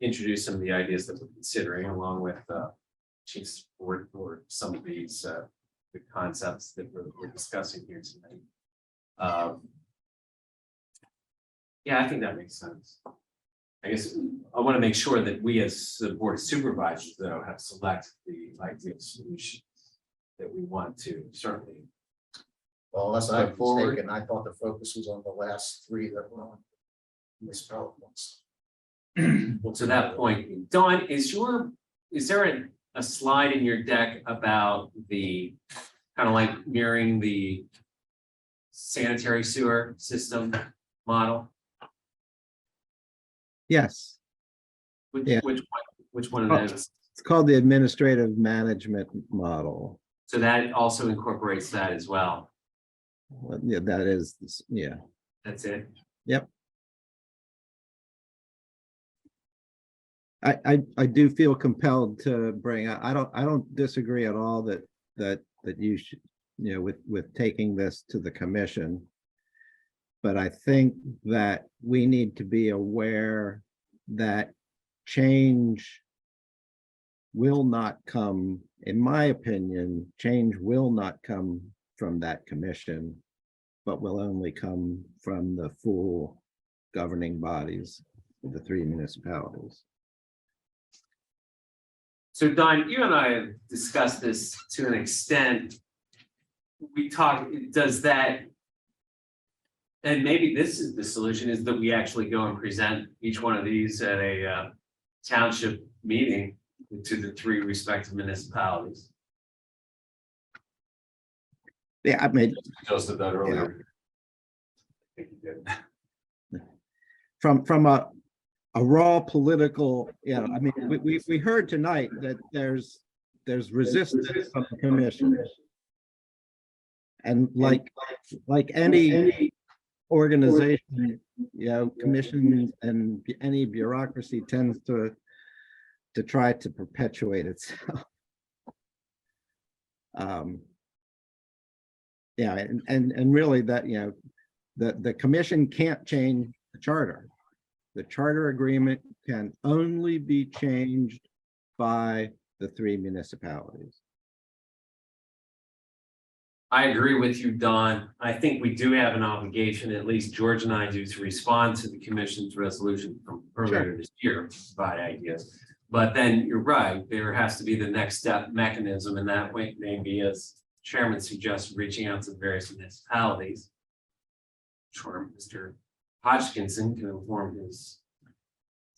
introduce some of the ideas that we're considering along with chief's support for some of these the concepts that we're discussing here tonight. Yeah, I think that makes sense. I guess I want to make sure that we as the board of supervisors, though, have selected the ideal solutions that we want to certainly. Well, unless I'm Put forward. mistaken, I thought the focus was on the last 3 that were on this ones. Well, to that point, Dawn, is there a slide in your deck about the kind of like mirroring the sanitary sewer system model? yes, Yeah. Which one of Oh. those? it's called the administrative management model. So that also incorporates that as well. Well, yeah, that is, yeah. That's it. I do feel compelled to bring, I don't disagree at all that you should, with taking this to the commission. But I think that we need to be aware that change will not come, in my opinion, change will not come from that commission, but will only come from the full governing bodies of the 3 municipalities. So Don, you and I have discussed this to an extent. We talk, does that, and maybe this is the solution, is that we actually go and present each one of these at a township meeting to the three respective municipalities. Yeah, I mean, Adjusted that earlier. I think you did. from a raw political, I mean, we heard tonight that there's resistance from the commission. And like any organization, commission and any bureaucracy tends to try to perpetuate itself. And really that, the commission can't change the charter. The charter agreement can only be changed by the three municipalities. I agree with you, Don. I think we do have an obligation, at least George and I do, to respond to the commission's resolution from earlier this year, to provide ideas. But then you're right, there has to be the next step mechanism, and that way maybe, as chairman suggested, reaching out to the various municipalities. Sure, Mr. Hodgkinson can inform his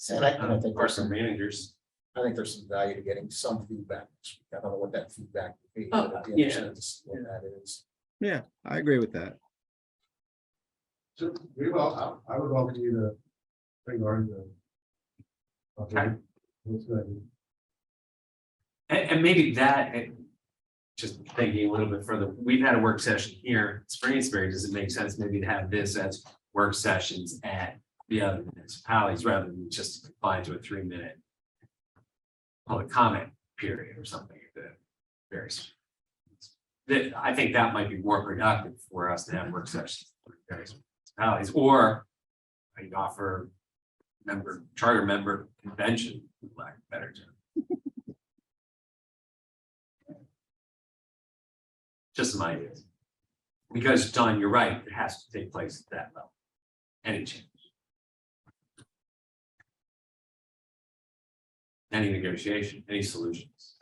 And I think or some managers. I think there's some value to getting some feedback. I don't know what that feedback would be. Oh, but it'd be yeah. interesting to see what that is. Yeah, I agree with that. So I would welcome you to bring on the. Okay. Looks good. And maybe that, and just thinking a little bit further, we've had a work session here at Springersbury. Does it make sense maybe to have this as work sessions at the other municipalities rather than just confined to a 3-minute public comment period or something like that? Various. I think that might be more productive for us to have work sessions for various municipalities, or I offer charter member convention, for lack of a better term. Just some ideas. Because John, you're right, it has to take place at that level. Any change. Any negotiation, any solutions.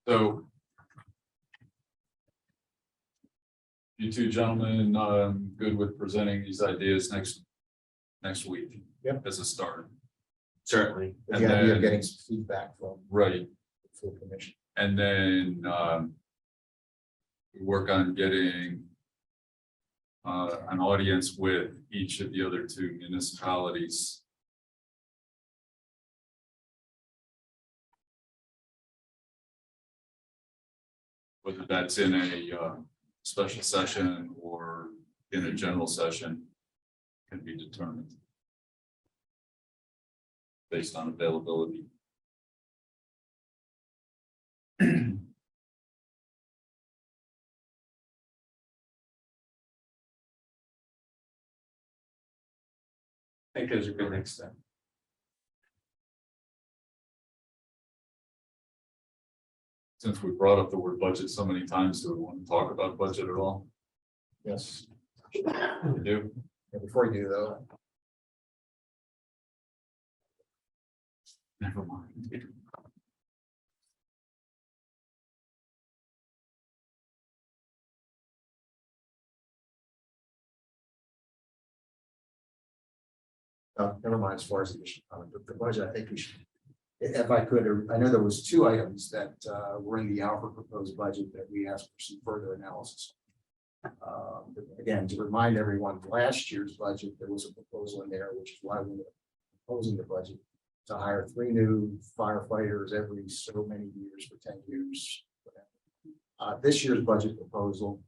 So. You two gentlemen, good with presenting these ideas next week? Yep. As a start. Certainly. The And idea of then- getting some feedback from Right, the full commission. and then, we work on getting. An audience with each of the other two municipalities. Whether that's in a, special session or in a general session can be determined. Based on availability. I think those are good next steps. Since we brought up the word budget so many times, do we want to talk about budget at all? Yes. We do. And before you do though, Never mind. never mind as far as the budget, I think we should. If I could, I know there was 2 items that were in the Alfred proposed budget that we asked for some further analysis. Again, to remind everyone, last year's budget, there was a proposal in there, which is why we were proposing the budget to hire 3 new firefighters every so many years for 10 years. This year's budget proposal,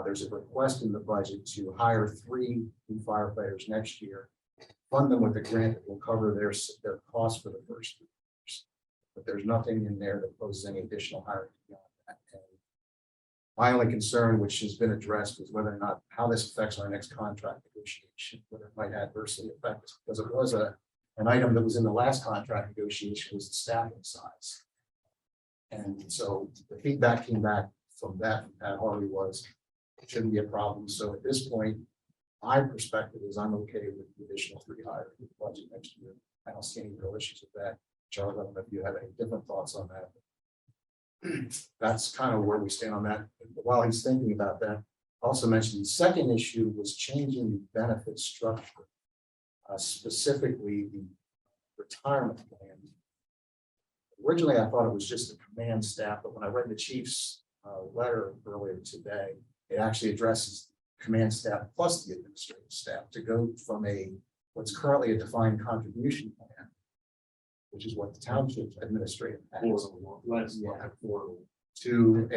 there's a request in the budget to hire 3 new firefighters next year. Fund them with a grant that will cover their costs for the first 3 years. But there's nothing in there that poses any additional hiring beyond that. And my only concern, which has been addressed, is whether or not how this affects our next contract negotiation, whether it might adversely affect us, because it was an item that was in the last contract negotiation, was the staffing size. And so the feedback came back from that, from Pat Harvey, was it shouldn't be a problem. So at this point, my perspective is I'm okay with the additional 3 hires with the budget next year. I don't see any real issues with that. Charles, I don't know if you have any different thoughts on that. That's kind of where we stand on that. While he's thinking about that, I also mentioned the second issue was changing the benefit structure, specifically the retirement plan. Originally, I thought it was just the command staff, but when I read the chief's letter earlier today, it actually addresses command staff plus the administrative staff to go from what's currently a defined contribution plan, which is what the township administrative has, to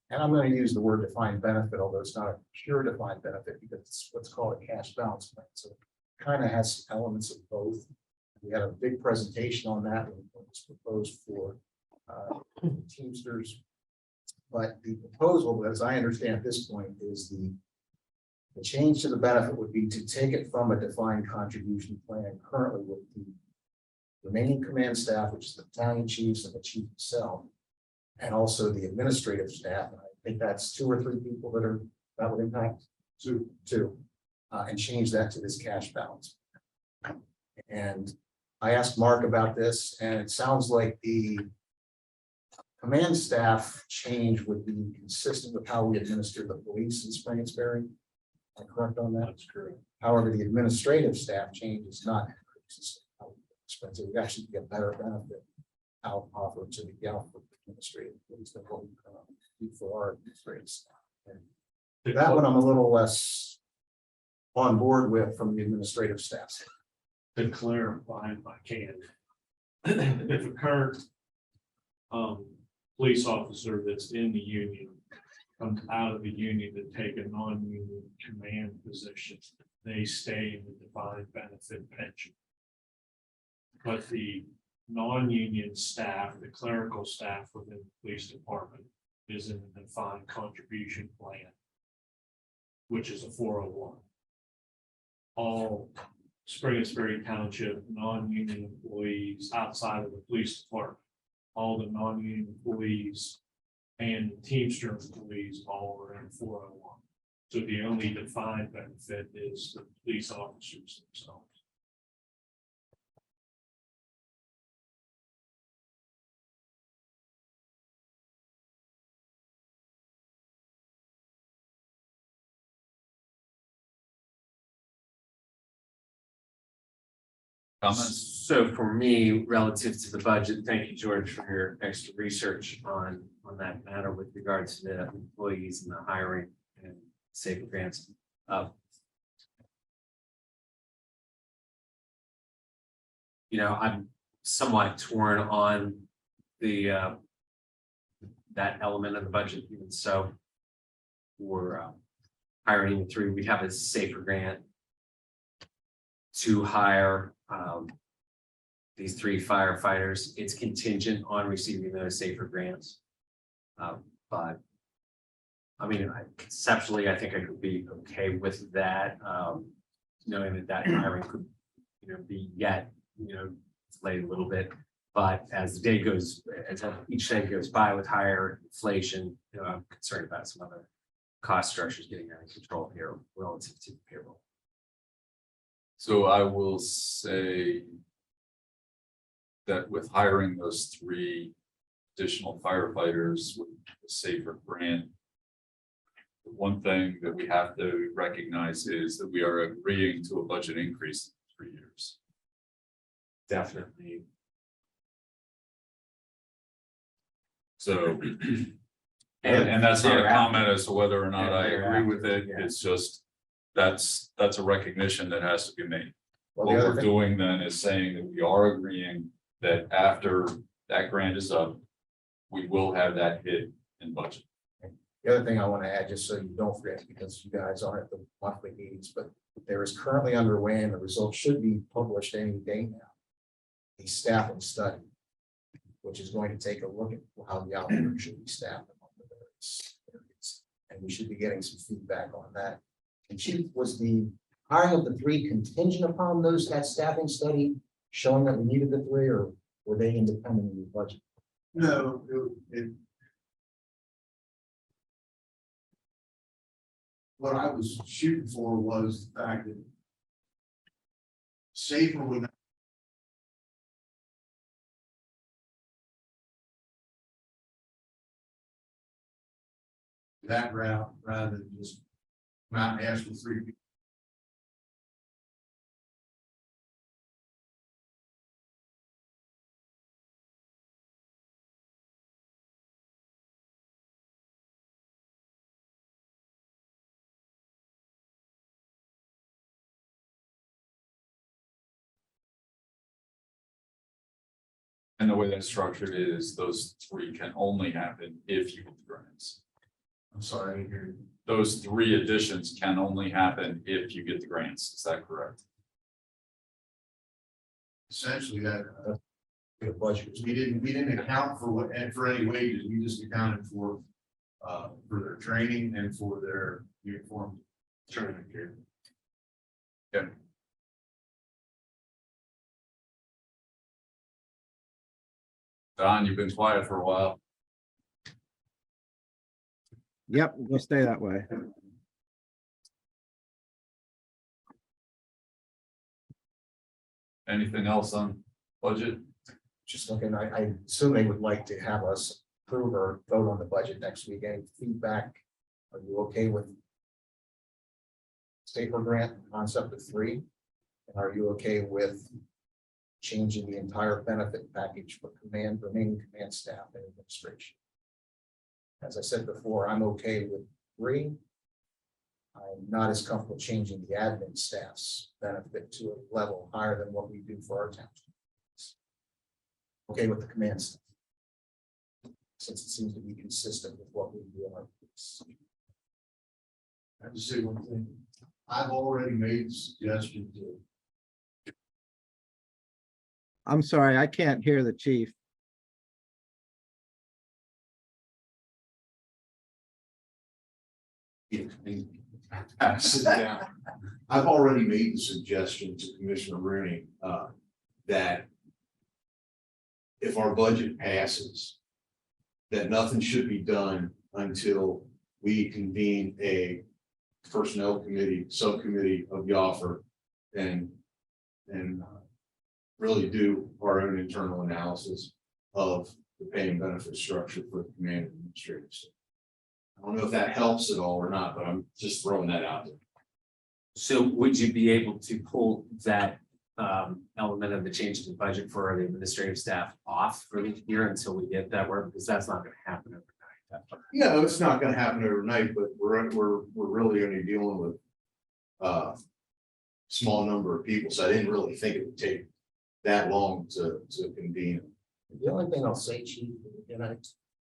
and I'm going to use the word defined benefit, although it's not a pure defined benefit because it's what's called a cash balance plan. So it kind of has elements of both. We had a big presentation on that when it was proposed for Teamsters. But the proposal, as I understand at this point, is the change to the benefit would be to take it from a defined contribution plan currently with the remaining command staff, which is the battalion chiefs and the chief himself, and also the administrative staff. And I think that's 2 or 3 people that would impact. Two, and change that to this cash balance. And I asked Mark about this, and it sounds like the command staff change would be consistent with how we administer the police in Spring. Am I correct on that? That's correct. However, the administrative staff change is not expensive. We actually get better benefit out offered to the Alpha administrative police than what we do for our administrative staff. And that one I'm a little less on board with from the administrative staff. To clarify if I can. If a current police officer that's in the union comes out of the union to take a non-union command position, they stay in the defined benefit pension. But the non-union staff, the clerical staff within the police department is in the defined contribution plan, which is a 401. All Spring Township non-union employees outside of the police department, all the non-union employees and Teamster employees all are in 401. So the only defined benefit is the police officers themselves. Comments? So for me, relative to the budget, thank you, George, for your extra research on that matter with regards to the employees and the hiring and safe grants. I'm somewhat torn on the that element of the budget, even so. We're hiring 3, we have a safer grant to hire these 3 firefighters. It's contingent on receiving those safer grants. But I mean, conceptually, I think I could be okay with that, knowing that hiring could, be yet, delayed a little bit. But as the day goes, as each day goes by with higher inflation, I'm concerned about some other cost structures getting out of control here relative to payroll. So I will say that with hiring those 3 additional firefighters with the safer grant, the one thing that we have to recognize is that we are agreeing to a budget increase in 3 years. Definitely. So, and that's not a comment as to whether or not I agree with it. Yeah. It's just, that's a recognition that has to be made. Well, What the other we're thing, doing then is saying that we are agreeing that after that grant is up, we will have that hit in budget. the other thing I want to add, just so you don't forget, because you guys aren't at the monthly meetings, but there is currently underway, and the results should be published any day now, a staffing study, which is going to take a look at how the outfit should be staffed among the various areas. And we should be getting some feedback on that. And Chief, was the hiring of the 3 contingent upon that staffing study showing that we needed the 3, or were they independent of the budget? No, what I was shooting for was the fact that safer would not. That route rather than just not ask for 3 people. And the way that's structured is those 3 can only happen if you get the grants. I'm sorry, I didn't hear you. Those 3 additions can only happen if you get the grants. Is that correct? Essentially that, The budget. we didn't account for what, and for any wages, we just accounted for their training and for their uniform tournament gear. Okay. Don, you've been quiet for a while. Yep, we'll stay that way. Anything else on budget? Just looking, I assume they would like to have us approve or vote on the budget next week. Any feedback? Are you okay with Staple grant concept of 3? And are you okay with changing the entire benefit package for remaining command staff and administration? As I said before, I'm okay with 3. I'm not as comfortable changing the admin staff's benefit to a level higher than what we do for our township. Okay with the command staff, since it seems to be consistent with what we do in our police. I have to say one thing, I've already made the suggestion to. I'm sorry, I can't hear the chief. Sit down. I've already made the suggestion to Commissioner Rooney, that if our budget passes, that nothing should be done until we convene a personnel committee, subcommittee of YAFR and really do our own internal analysis of the pay and benefit structure for the command administrators. I don't know if that helps at all or not, but I'm just throwing that out there. So would you be able to pull that element of the change in the budget for the administrative staff off for the year until we get that work? Because that's not going to happen overnight. No, it's not gonna happen overnight, but we're really only dealing with small number of people, so I didn't really think it would take that long to convene. The only thing I'll say, Chief,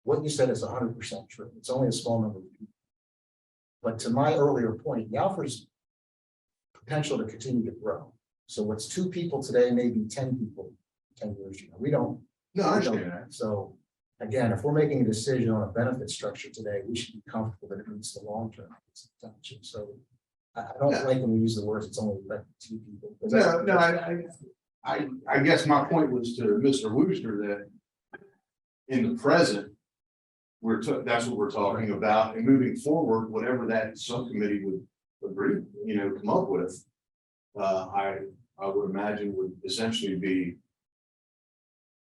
what you said is 100% true. It's only a small number of people. But to my earlier point, Yalford's potential to continue to grow. So what's 2 people today, maybe 10 people 10 years from now. We don't. No, I understand that. So again, if we're making a decision on a benefit structure today, we should be comfortable that it meets the long term. So I don't like when we use the words, it's only like 2 people. I guess my point was to Mr. Wooster that in the present, that's what we're talking about, and moving forward, whatever that subcommittee would agree, come up with, I would imagine would essentially be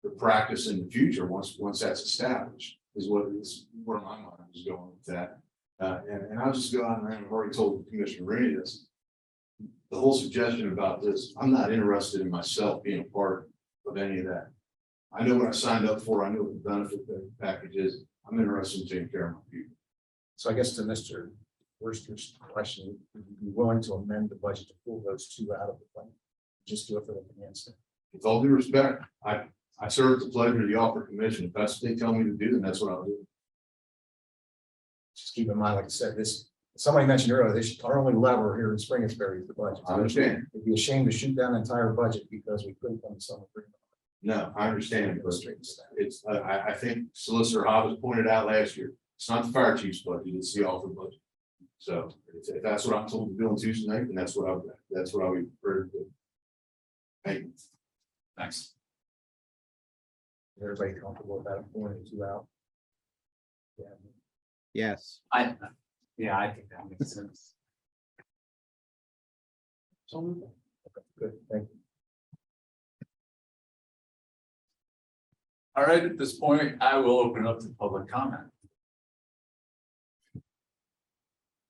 the practice in the future once that's established, is where my mind was going with that. And I'll just go out and I've already told Commissioner Rooney this. The whole suggestion about this, I'm not interested in myself being a part of any of that. I know what I signed up for. I know what the benefit package is. I'm interested in taking care of my people. So I guess to Mr. Worcester's question, would you be willing to amend the budget to pull those 2 out of the plan? Just do it for the command staff. With all due respect, I serve at the pleasure of the offer commission. If that's what they tell me to do, then that's what I'll do. Just keep in mind, like I said, somebody mentioned earlier, our only lever here in Springersbury is the budget. I understand. It'd be a shame to shoot down the entire budget because we couldn't come to some agreement. No, I understand, but Administrative staff. it's, I think Solicitor Hobbs pointed out last year, it's not the fire chief's budget, it's the offer budget. So if that's what I'm told to do on Tuesday night, then that's what I would prefer to do. Thank you. Thanks. Is everybody comfortable with that, pulling the 2 out? Yeah. Yes. Yeah, I think that makes sense. Good, thank you. All right, at this point, I will open up to public comment.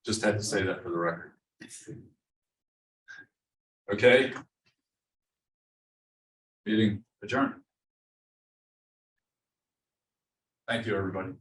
Just had to say that for the record. Okay. Meeting adjourned. Thank you, everybody.